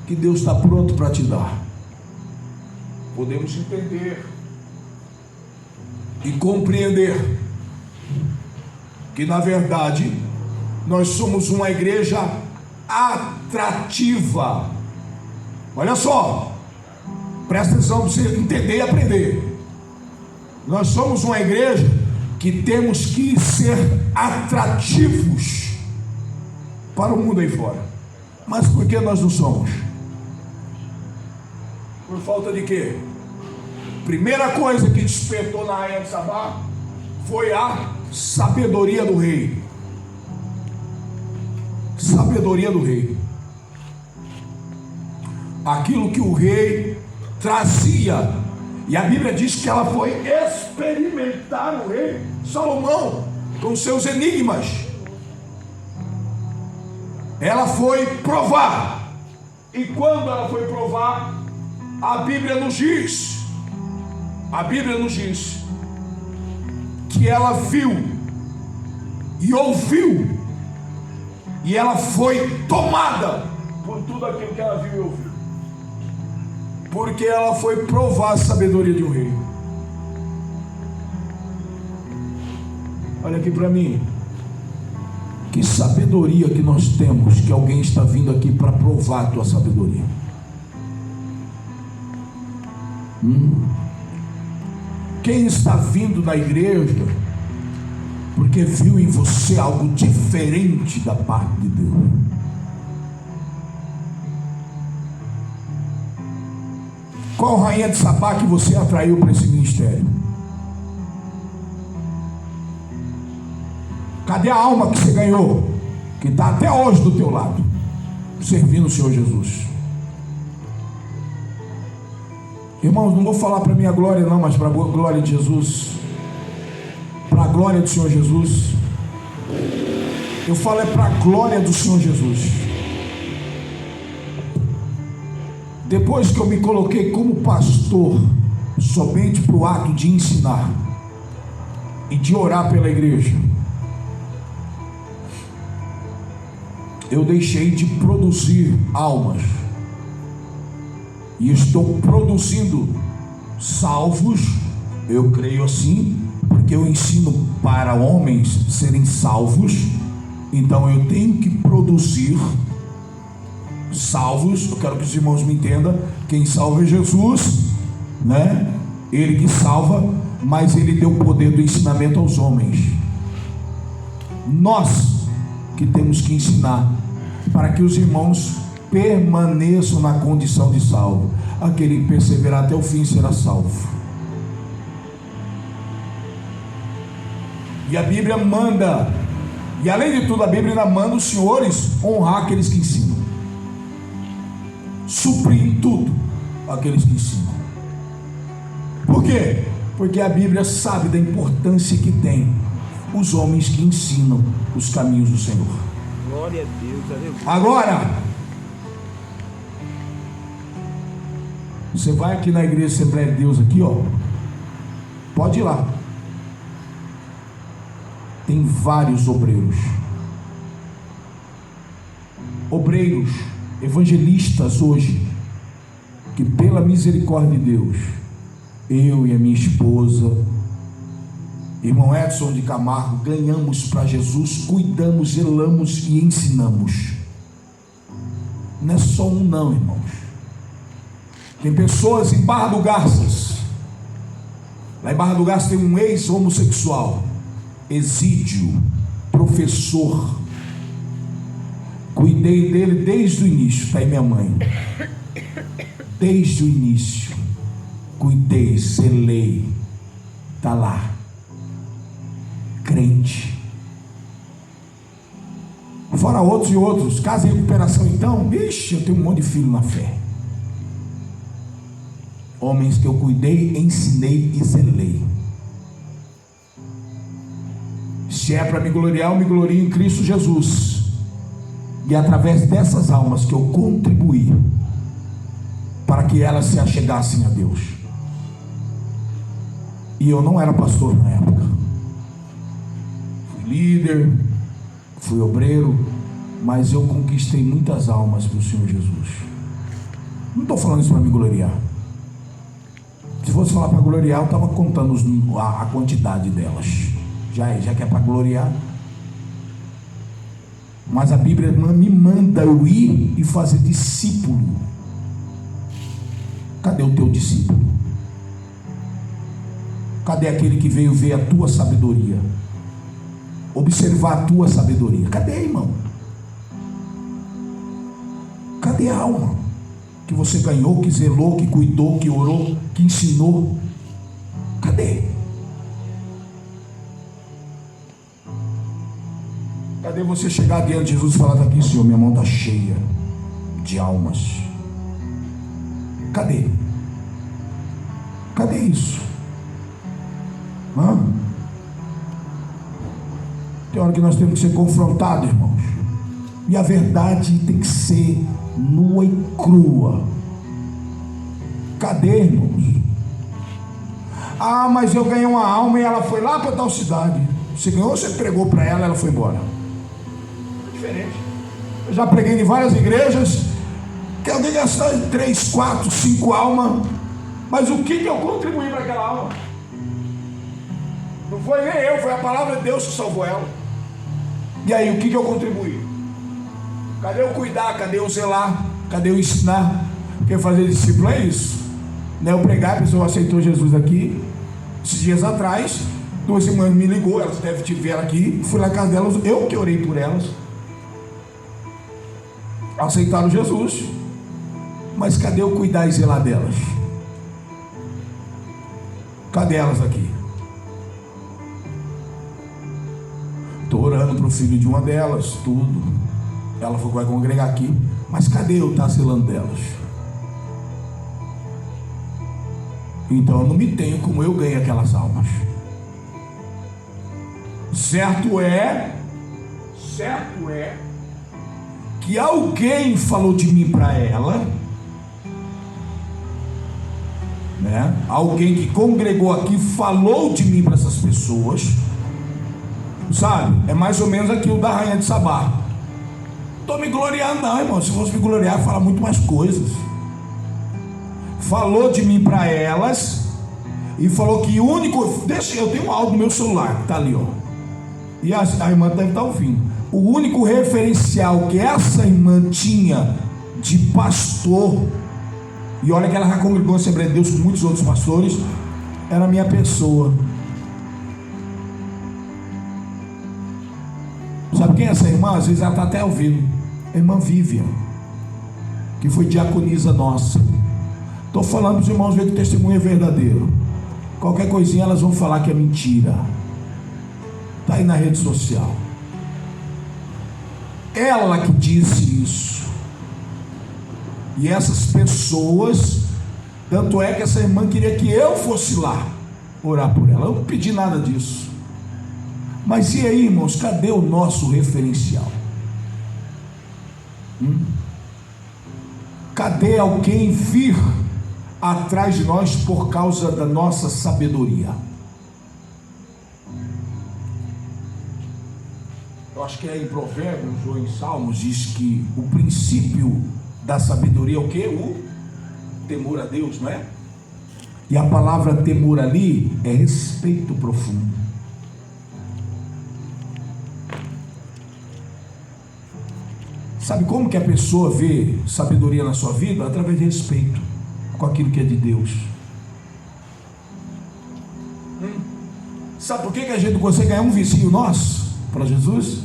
que Deus está pronto para te dar. Podemos entender e compreender que na verdade nós somos uma igreja atrativa. Olha só, presta atenção para você entender e aprender. Nós somos uma igreja que temos que ser atrativos para o mundo aí fora. Mas por que nós não somos? Por falta de quê? Primeira coisa que despertou na rainha de Sabá foi a sabedoria do rei. Sabedoria do rei. Aquilo que o rei trazia. E a Bíblia diz que ela foi experimentar o rei Salomão com seus enigmas. Ela foi provar. E quando ela foi provar, a Bíblia nos diz que ela viu e ouviu, e ela foi tomada por tudo aquilo que ela viu e ouviu, porque ela foi provar a sabedoria de um rei. Olha aqui para mim, que sabedoria que nós temos, que alguém está vindo aqui para provar a tua sabedoria. Quem está vindo na igreja porque viu em você algo diferente da parte de Deus. Qual rainha de Sabá que você atraiu para esse ministério? Cadê a alma que você ganhou, que está até hoje do teu lado, servindo o Senhor Jesus? Irmãos, não vou falar para minha glória não, mas para a glória de Jesus, para a glória do Senhor Jesus. Eu falo é para a glória do Senhor Jesus. Depois que eu me coloquei como pastor, somente para o ato de ensinar e de orar pela igreja, eu deixei de produzir almas. E estou produzindo salvos, eu creio assim, porque eu ensino para homens serem salvos, então eu tenho que produzir salvos. Eu quero que os irmãos me entendam, quem salva é Jesus, né? Ele que salva, mas ele deu o poder do ensinamento aos homens. Nós que temos que ensinar, para que os irmãos permaneçam na condição de salvo. Aquele que perseverar até o fim será salvo. E a Bíblia manda, e além de tudo a Bíblia ainda manda os senhores honrar aqueles que ensinam, suprir em tudo aqueles que ensinam. Por quê? Porque a Bíblia sabe da importância que tem os homens que ensinam os caminhos do Senhor. Glória a Deus, aleluia. Agora, você vai aqui na igreja Assembleia de Deus aqui, ó. Pode ir lá. Tem vários obreiros. Obreiros, evangelistas hoje, que pela misericórdia de Deus, eu e a minha esposa, irmão Edson de Camargo, ganhamos para Jesus, cuidamos, zelamos e ensinamos. Não é só um não, irmãos. Tem pessoas em Barra do Garças. Lá em Barra do Garças tem um ex-homossexual, exídio, professor, Cuidei dele desde o início. Está aí minha mãe. Desde o início. Cuidei, zelei. Está lá. Crente. Fora outros e outros. Casa em recuperação então. Vixe, eu tenho um monte de filho na fé. Homens que eu cuidei, ensinei e zelei. Se é para me gloriar, eu me glorio em Cristo Jesus. E através dessas almas que eu contribuí para que elas se achegassem a Deus. E eu não era pastor na época. Fui líder, fui obreiro, mas eu conquistei muitas almas para o Senhor Jesus. Não estou falando isso para me gloriar. Se fosse falar para gloriar, eu estava contando a quantidade delas. Já que é para gloriar. Mas a Bíblia me manda eu ir e fazer discípulo. Cadê o teu discípulo? Cadê aquele que veio ver a tua sabedoria? Observar a tua sabedoria? Cadê, irmão? Cadê a alma que você ganhou, que zelou, que cuidou, que orou, que ensinou? Cadê? Cadê você chegar diante de Jesus e falar: está aqui, Senhor, minha mão está cheia de almas? Cadê? Cadê isso? Tem hora que nós temos que ser confrontados, irmãos. E a verdade tem que ser nua e crua. Cadê, irmãos? Ah, mas eu ganhei uma alma e ela foi lá para tal cidade. Você ganhou, você pregou para ela, ela foi embora. Diferente. Eu já preguei em várias igrejas que alguém gastou 3, 4, 5 almas, mas o que eu contribuí para aquela alma? Não foi nem eu, foi a palavra de Deus que salvou ela. E aí, o que eu contribuí? Cadê eu cuidar? Cadê eu zelar? Cadê eu ensinar? Porque fazer discípulo é isso, né? Eu pregar, a pessoa aceitou Jesus aqui esses dias atrás. 2 irmãs me ligou, elas devem te ver aqui. Fui na casa delas, eu que orei por elas. Aceitaram Jesus. Mas cadê eu cuidar e zelar delas? Cadê elas aqui? Estou orando para o filho de uma delas, tudo. Ela vai congregar aqui. Mas cadê eu estar zelando delas? Então eu não me tenho como eu ganhei aquelas almas. Certo é que alguém falou de mim para ela, né? Alguém que congregou aqui falou de mim para essas pessoas, sabe? É mais ou menos aquilo da rainha de Sabá. Estou me gloriando não, irmão. Se fosse me gloriar, falar muito mais coisas. Falou de mim para elas e falou que o único, deixa, eu tenho um áudio no meu celular que está ali, ó. E a irmã deve estar ouvindo. O único referencial que essa irmã tinha de pastor, e olha que ela já congregou a Assembleia de Deus com muitos outros pastores, era a minha pessoa. Sabe quem é essa irmã? Às vezes ela está até ouvindo. A irmã Vivian, que foi diaconisa nossa. Estou falando para os irmãos ver que o testemunho é verdadeiro. Qualquer coisinha elas vão falar que é mentira. Está aí na rede social. Ela que disse isso. E essas pessoas, tanto é que essa irmã queria que eu fosse lá orar por ela. Eu não pedi nada disso. Mas e aí, irmãos, cadê o nosso referencial? Cadê alguém vir atrás de nós por causa da nossa sabedoria? Eu acho que é em Provérbios ou em Salmos diz que o princípio da sabedoria é o quê? O temor a Deus, não é? E a palavra temor ali é respeito profundo. Sabe como que a pessoa vê sabedoria na sua vida? Através de respeito com aquilo que é de Deus. Sabe por que a gente não consegue ganhar um vizinho nosso para Jesus?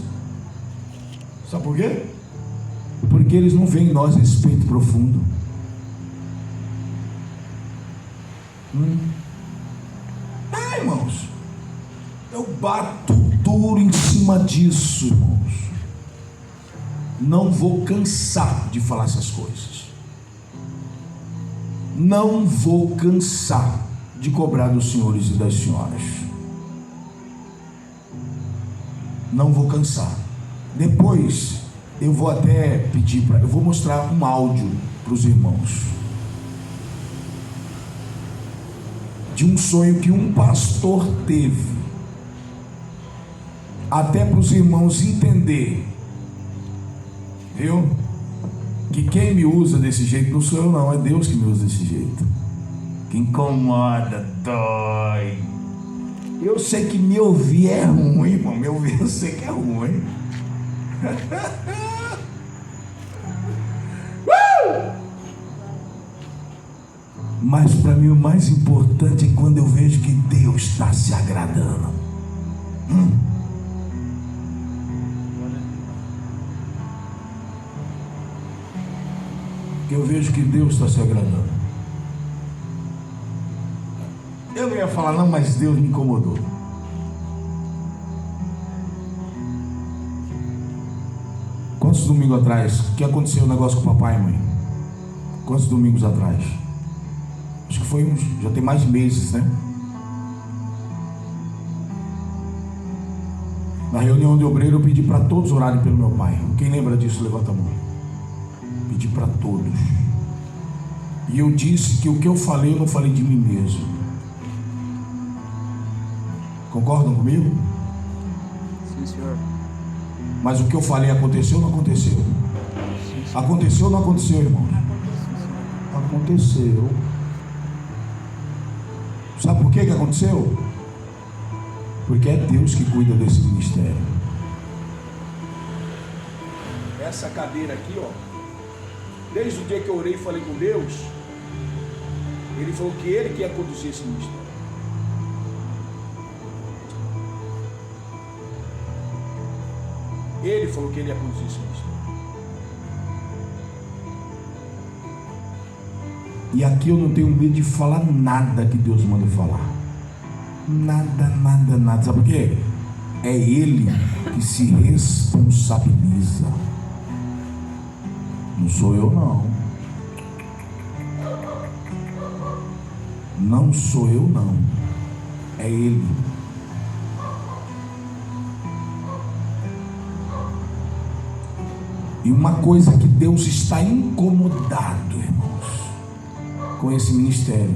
Sabe por quê? Porque eles não veem em nós respeito profundo. Irmãos, eu bato duro em cima disso, irmãos. Não vou cansar de falar essas coisas. Não vou cansar de cobrar dos senhores e das senhoras. Não vou cansar. Depois eu vou até pedir eu vou mostrar um áudio para os irmãos de um sonho que um pastor teve, até para os irmãos entender, viu? Que quem me usa desse jeito não sou eu não, é Deus que me usa desse jeito. Que incomoda, dói. Eu sei que me ouvir é ruim, irmão. Me ouvir eu sei que é ruim. Mas para mim o mais importante é quando eu vejo que Deus está se agradando. Que eu vejo que Deus está se agradando. Eu não ia falar não, mas Deus me incomodou. Quantos domingos atrás que aconteceu um negócio com o papai e mãe? Quantos domingos atrás? Acho que foi já tem mais meses, né? Na reunião de obreiro eu pedi para todos orarem pelo meu pai. Quem lembra disso, levanta a mão. Pedi para todos. E eu disse que o que eu falei, eu não falei de mim mesmo. Concordam comigo? Sim, senhor. Mas o que eu falei aconteceu ou não aconteceu? Aconteceu ou não aconteceu, irmão? Aconteceu. Sabe por que aconteceu? Porque é Deus que cuida desse ministério. Essa cadeira aqui, ó, desde o dia que eu orei e falei com Deus, Ele falou que Ele que ia conduzir esse ministério. Ele falou que Ele ia conduzir esse ministério. E aqui eu não tenho medo de falar nada que Deus manda falar. Nada, nada, nada. Sabe por quê? É Ele que se responsabiliza. Não sou eu não. Não sou eu não. É Ele. E uma coisa que Deus está incomodado, irmãos, com esse ministério,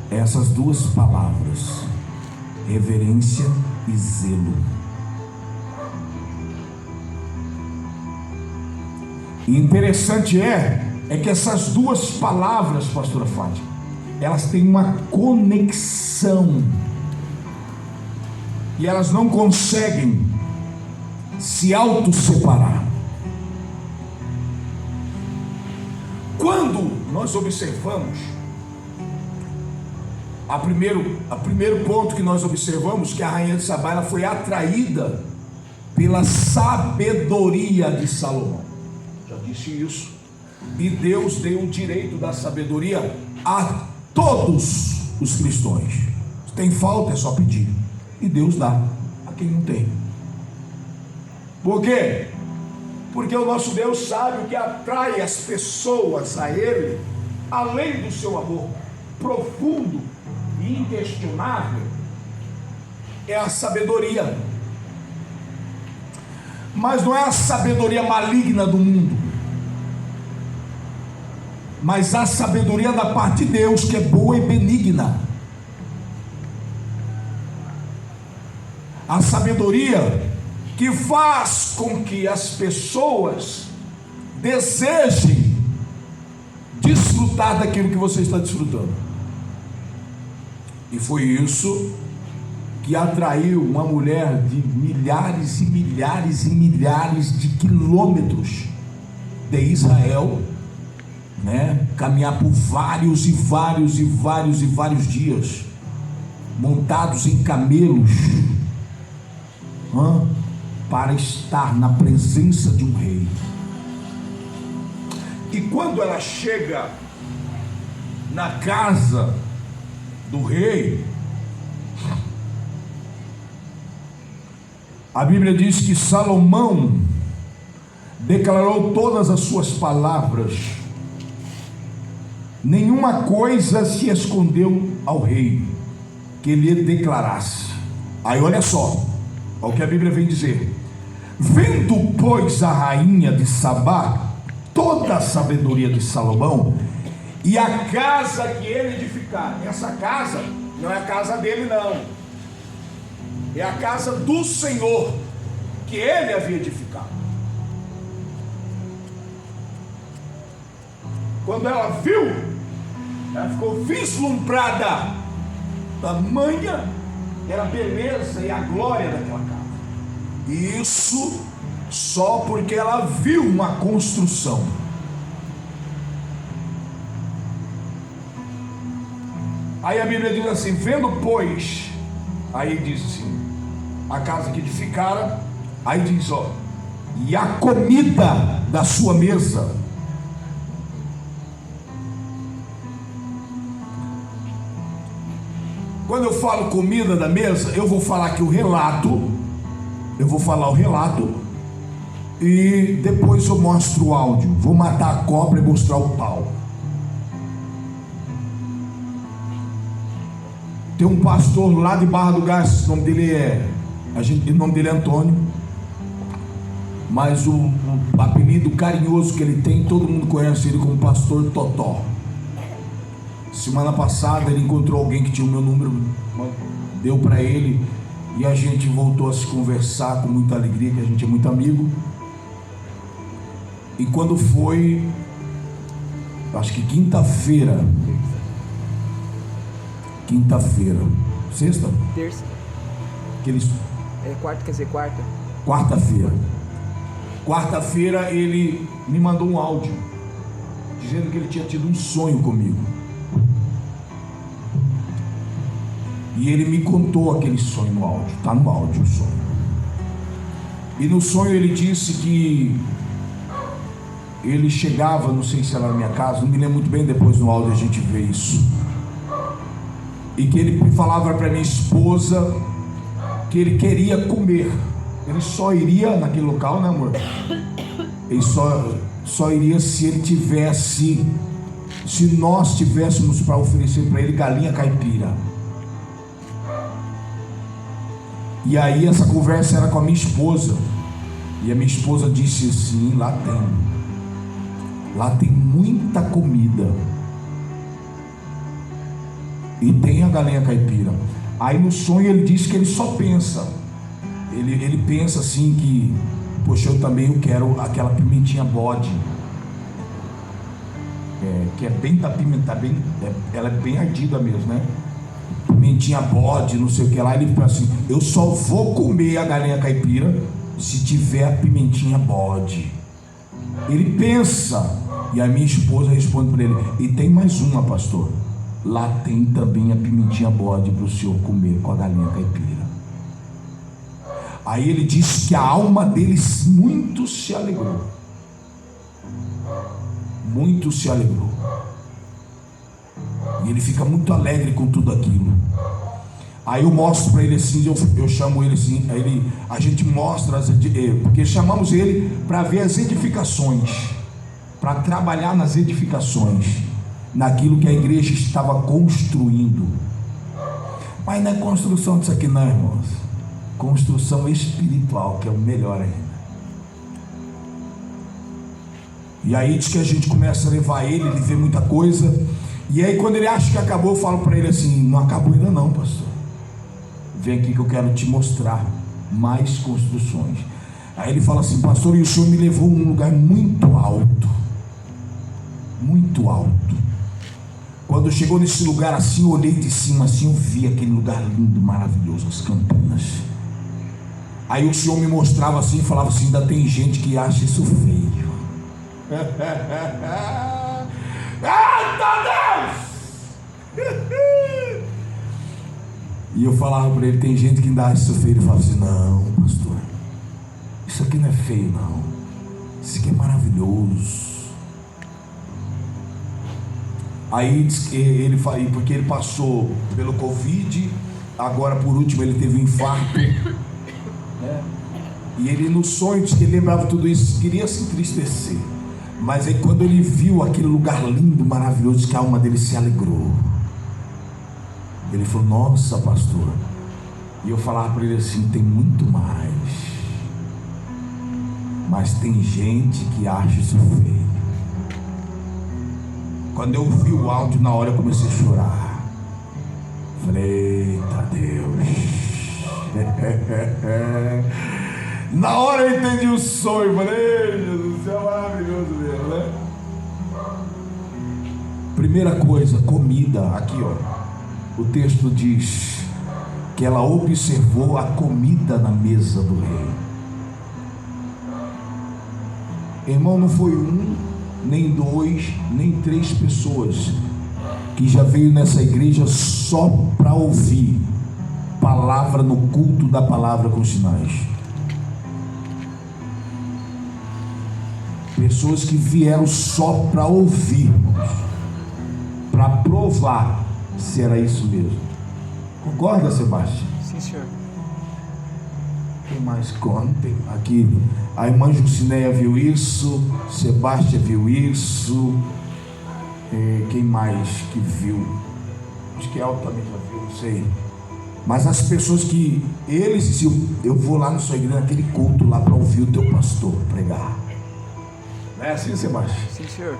é essas duas palavras: reverência e zelo. E interessante é que essas duas palavras, pastora Fátima, elas têm uma conexão e elas não conseguem se auto-separar. Quando nós observamos a primeiro ponto que nós observamos, que a rainha de Sabá, ela foi atraída pela sabedoria de Salomão. Já disse isso. E Deus deu o direito da sabedoria a todos os cristãos. Se tem falta, é só pedir, e Deus dá a quem não tem. Por quê? Porque o nosso Deus sabe o que atrai as pessoas a Ele, além do seu amor profundo e inquestionável, é a sabedoria. Mas não é a sabedoria maligna do mundo, mas a sabedoria da parte de Deus, que é boa e benigna. A sabedoria que faz com que as pessoas desejem desfrutar daquilo que você está desfrutando. E foi isso que atraiu uma mulher de milhares e milhares e milhares de quilômetros de Israel, né? Caminhar por vários e vários e vários e vários dias, montados em camelos, para estar na presença de um rei. que quando ela chega na casa do rei, a Bíblia diz que Salomão declarou todas as suas palavras, nenhuma coisa se escondeu ao rei que ele declarasse. Aí olha só, olha o que a Bíblia vem dizer: vendo pois a rainha de Sabá toda a sabedoria de Salomão e a casa que ele edificar. Essa casa não é a casa dele, não, é a casa do Senhor que ele havia edificado. Quando ela viu, ela ficou vislumbrada, tamanha era a beleza e a glória daquela casa. Isso só porque ela viu uma construção. Aí a Bíblia diz assim: vendo pois, aí diz assim, a casa que edificara, aí diz, ó, e a comida da sua mesa. Quando eu falo comida da mesa, eu vou falar aqui o relato, e depois eu mostro o áudio. Vou matar a cobra e mostrar o pau. Tem um pastor lá de Barra do Garças, o nome dele é Antônio, mas o apelido carinhoso que ele tem, todo mundo conhece ele como Pastor Totó. Semana passada ele encontrou alguém que tinha o meu número, deu para ele, e a gente voltou a se conversar com muita alegria, que a gente é muito amigo. E quando foi, acho que quinta-feira, sexta? Terça. Quarta, quer dizer, quarta. Quarta-feira ele me mandou um áudio dizendo que ele tinha tido um sonho comigo. E ele me contou aquele sonho no áudio. Está no áudio o sonho. E no sonho ele disse que ele chegava, não sei se era na minha casa, não me lembro muito bem, depois no áudio a gente vê isso. E que ele falava para minha esposa que ele queria comer. Ele só iria naquele local, né, amor? Ele só iria se ele tivesse, se nós tivéssemos para oferecer para ele galinha caipira. E aí essa conversa era com a minha esposa. E a minha esposa disse assim: lá tem muita comida. E tem a galinha caipira. Aí no sonho ele disse que ele só pensa. Ele pensa assim que, poxa, eu quero aquela pimentinha bode. Que é bem da pimenta, ela é bem ardida mesmo, né? Pimentinha bode, não sei o que lá. Ele pensa assim: eu só vou comer a galinha caipira se tiver a pimentinha bode. Ele pensa. E a minha esposa responde para ele: e tem mais uma, pastor. Lá tem também a pimentinha bode para o senhor comer com a galinha caipira. Aí ele disse que a alma dele muito se alegrou. Muito se alegrou. E ele fica muito alegre com tudo aquilo. Aí eu mostro para ele assim, eu chamo ele assim, a gente mostra, porque chamamos ele para ver as edificações, para trabalhar nas edificações, naquilo que a igreja estava construindo. Mas não é construção disso aqui não, irmãos. Construção espiritual, que é o melhor ainda. E aí diz que a gente começa a levar ele vê muita coisa. E aí quando ele acha que acabou, eu falo para ele assim: não acabou ainda não, pastor. Vem aqui que eu quero te mostrar mais construções. Aí ele fala assim: pastor, e o senhor me levou a um lugar muito alto. Muito alto. Quando chegou nesse lugar assim, eu olhei de cima assim, eu vi aquele lugar lindo, maravilhoso, as campinas. Aí o senhor me mostrava assim, falava assim: ainda tem gente que acha isso feio. E eu falava para ele: tem gente que ainda acha isso feio. Ele falava assim: não, pastor, isso aqui não é feio não, isso aqui é maravilhoso. Aí diz que ele, porque ele passou pelo Covid, agora por último ele teve um infarto, né? E ele no sonho disse que ele lembrava tudo isso, queria se entristecer. Mas aí quando ele viu aquele lugar lindo, maravilhoso, que a alma dele se alegrou. Ele falou: nossa, pastor. E eu falava para ele assim: tem muito mais. Mas tem gente que acha isso feio. Quando eu ouvi o áudio, na hora eu comecei a chorar. Falei: eita Deus. Na hora eu entendi o sonho. Falei: Jesus, isso é maravilhoso mesmo, né? Primeira coisa, comida. Aqui, ó, o texto diz que ela observou a comida na mesa do rei. Irmão, não foi um, nem dois, nem três pessoas que já veio nessa igreja só para ouvir palavra no culto da palavra com sinais. Pessoas que vieram só para ouvir, para provar se era isso mesmo. Concorda, Sebastião? Sim, senhor. Quem mais conta? Aqui a irmã Jucinéia viu isso, Sebastião viu isso, quem mais que viu? Acho que Elton também já viu, não sei. Mas as pessoas que eles diziam: eu vou lá na sua igreja, naquele culto lá, para ouvir o teu pastor pregar. Não é assim, Sebastião? Sim, senhor.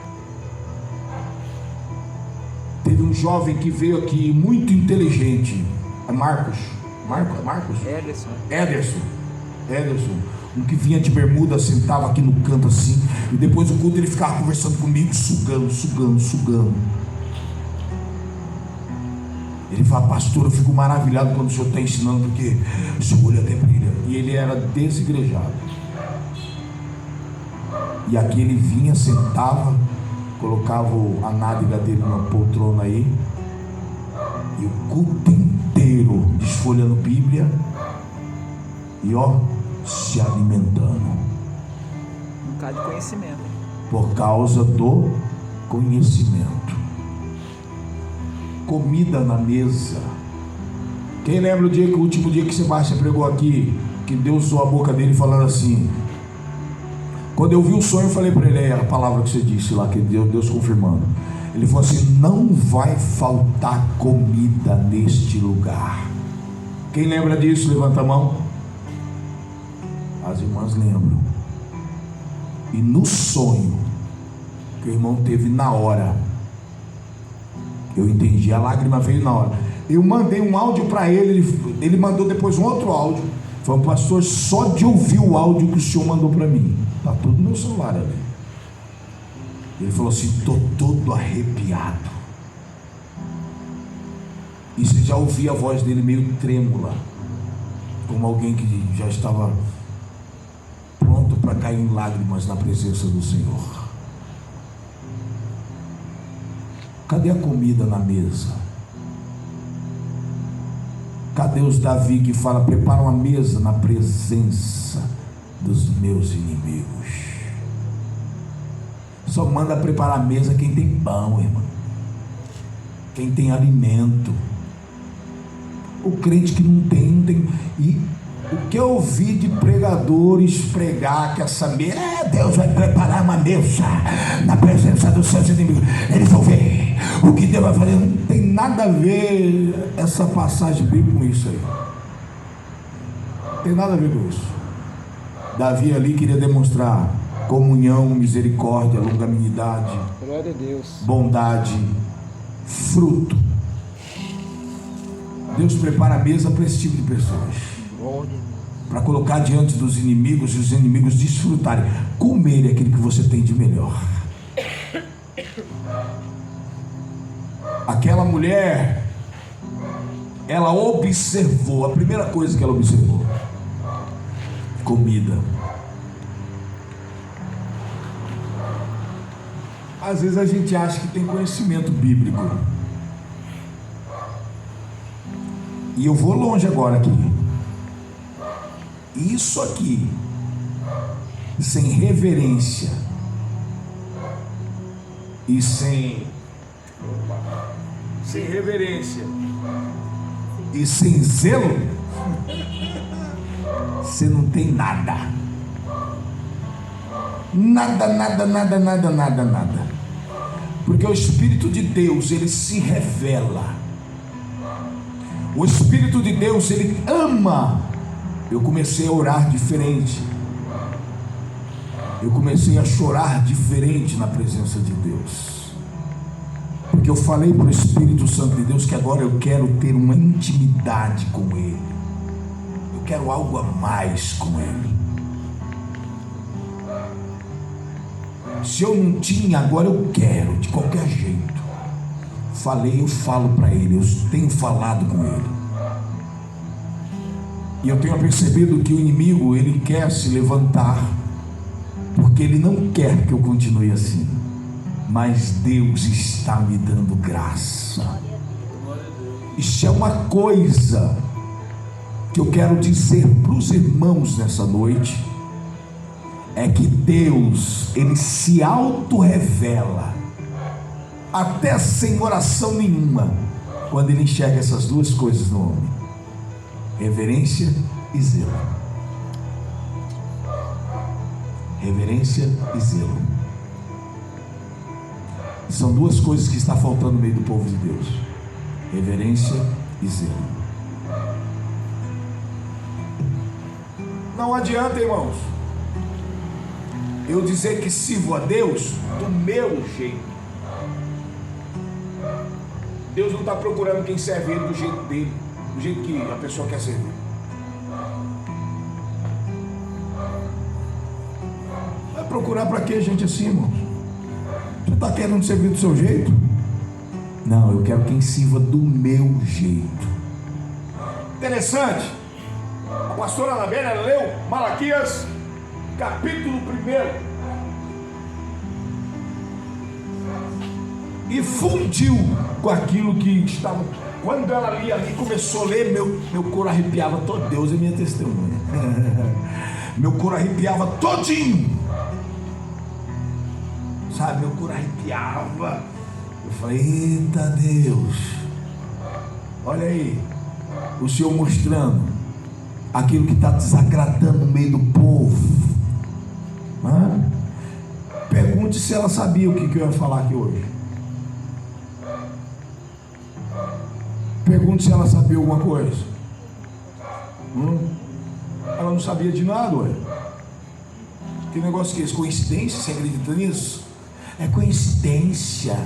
Teve um jovem que veio aqui muito inteligente, é Marcos, Ederson, um que vinha de bermuda, sentava aqui no canto assim, e depois do culto ele ficava conversando comigo, sugando. Ele fala: pastor, eu fico maravilhado quando o senhor está ensinando, porque o seu olho até brilha. E ele era desigrejado, e aqui ele vinha, sentava, colocava a nádega dele numa poltrona aí, e o culto inteiro desfolhando Bíblia e ó, se alimentando. Um bocado de conhecimento. Por causa do conhecimento. Comida na mesa. Quem lembra o último dia que Sebastião pregou aqui, que Deus usou a boca dele falando assim? Quando eu vi o sonho, eu falei para ele: a palavra que você disse lá, que Deus confirmando. Ele falou assim: não vai faltar comida neste lugar. Quem lembra disso? Levanta a mão. As irmãs lembram. E no sonho que o irmão teve na hora, eu entendi, a lágrima veio na hora. Eu mandei um áudio para ele mandou depois um outro áudio. Falou: pastor, só de ouvir o áudio que o senhor mandou para mim, está tudo no meu celular ali. Ele falou assim: estou todo arrepiado. E você já ouvia a voz dele meio trêmula, como alguém que já estava pronto para cair em lágrimas na presença do Senhor. Cadê a comida na mesa? Cadê os Davi que fala: prepara uma mesa na presença dos meus inimigos? Só manda preparar a mesa quem tem pão, irmão, quem tem alimento. O crente que não tem. E o que eu ouvi de pregadores pregar que essa mesa, Deus vai preparar uma mesa na presença dos seus inimigos, eles vão ver o que Deus vai fazer. Não tem nada a ver essa passagem bíblica com isso aí. Não tem nada a ver com isso. Davi ali queria demonstrar comunhão, misericórdia, longanimidade, Glória a Deus. bondade, fruto. Deus prepara a mesa para esse tipo de pessoas, para colocar diante dos inimigos e os inimigos desfrutarem, comerem aquilo que você tem de melhor. Aquela mulher, ela observou, a primeira coisa que ela observou: comida. Às vezes a gente acha que tem conhecimento bíblico, e eu vou longe agora aqui. Isso aqui, sem reverência e sem Sem reverência. e sem zelo, você não tem nada. Nada. Porque o Espírito de Deus, ele se revela. O Espírito de Deus, ele ama. Eu comecei a orar diferente. Eu comecei a chorar diferente na presença de Deus. Porque eu falei para o Espírito Santo de Deus que agora eu quero ter uma intimidade com Ele. Eu quero algo a mais com Ele. Se eu não tinha, agora eu quero, de qualquer jeito. Falei, eu falo para Ele, eu tenho falado com Ele. E eu tenho percebido que o inimigo, ele quer se levantar, porque ele não quer que eu continue assim. Mas Deus está me dando graça. Isso é uma coisa que eu quero dizer para os irmãos nessa noite. É que Deus, ele se auto-revela, até sem oração nenhuma, quando ele enxerga essas duas coisas no homem: reverência e zelo. Reverência e zelo. São duas coisas que está faltando no meio do povo de Deus: reverência e zelo. Não adianta, irmãos, eu dizer que sirvo a Deus do meu jeito. Deus não está procurando quem serve Ele do jeito dele, do jeito que a pessoa quer servir. Vai procurar para quê, gente assim, irmãos? Você está querendo servir do seu jeito? Não, eu quero quem sirva do meu jeito. Interessante. A pastora Anabela leu Malaquias capítulo 1 e fundiu com aquilo que estava. Quando ela lia ali, começou a ler, meu couro arrepiava todo. Deus é minha testemunha. Meu couro arrepiava todinho, sabe, meu couro arrepiava. Eu falei: eita Deus, olha aí, o Senhor mostrando aquilo que está desagradando no meio do povo. Pergunte se ela sabia o que eu ia falar aqui hoje. Pergunte se ela sabia alguma coisa. Ela não sabia de nada, ué. Que negócio que é esse? Coincidência? Você acredita nisso? É coincidência.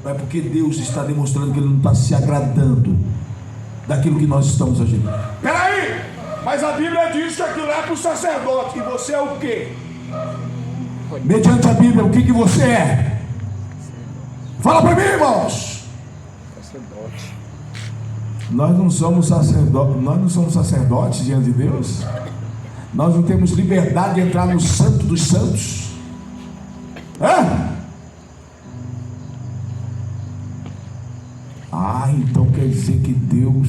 É porque Deus está demonstrando que Ele não está se agradando daquilo que nós estamos agindo. Peraí! Mas a Bíblia diz que aquilo é para o sacerdote. E você é o quê? Mediante a Bíblia, o que você é? Fala para mim, irmãos. Sacerdote. Nós não somos sacerdotes diante de Deus. Nós não temos liberdade de entrar no santo dos santos. Então quer dizer que Deus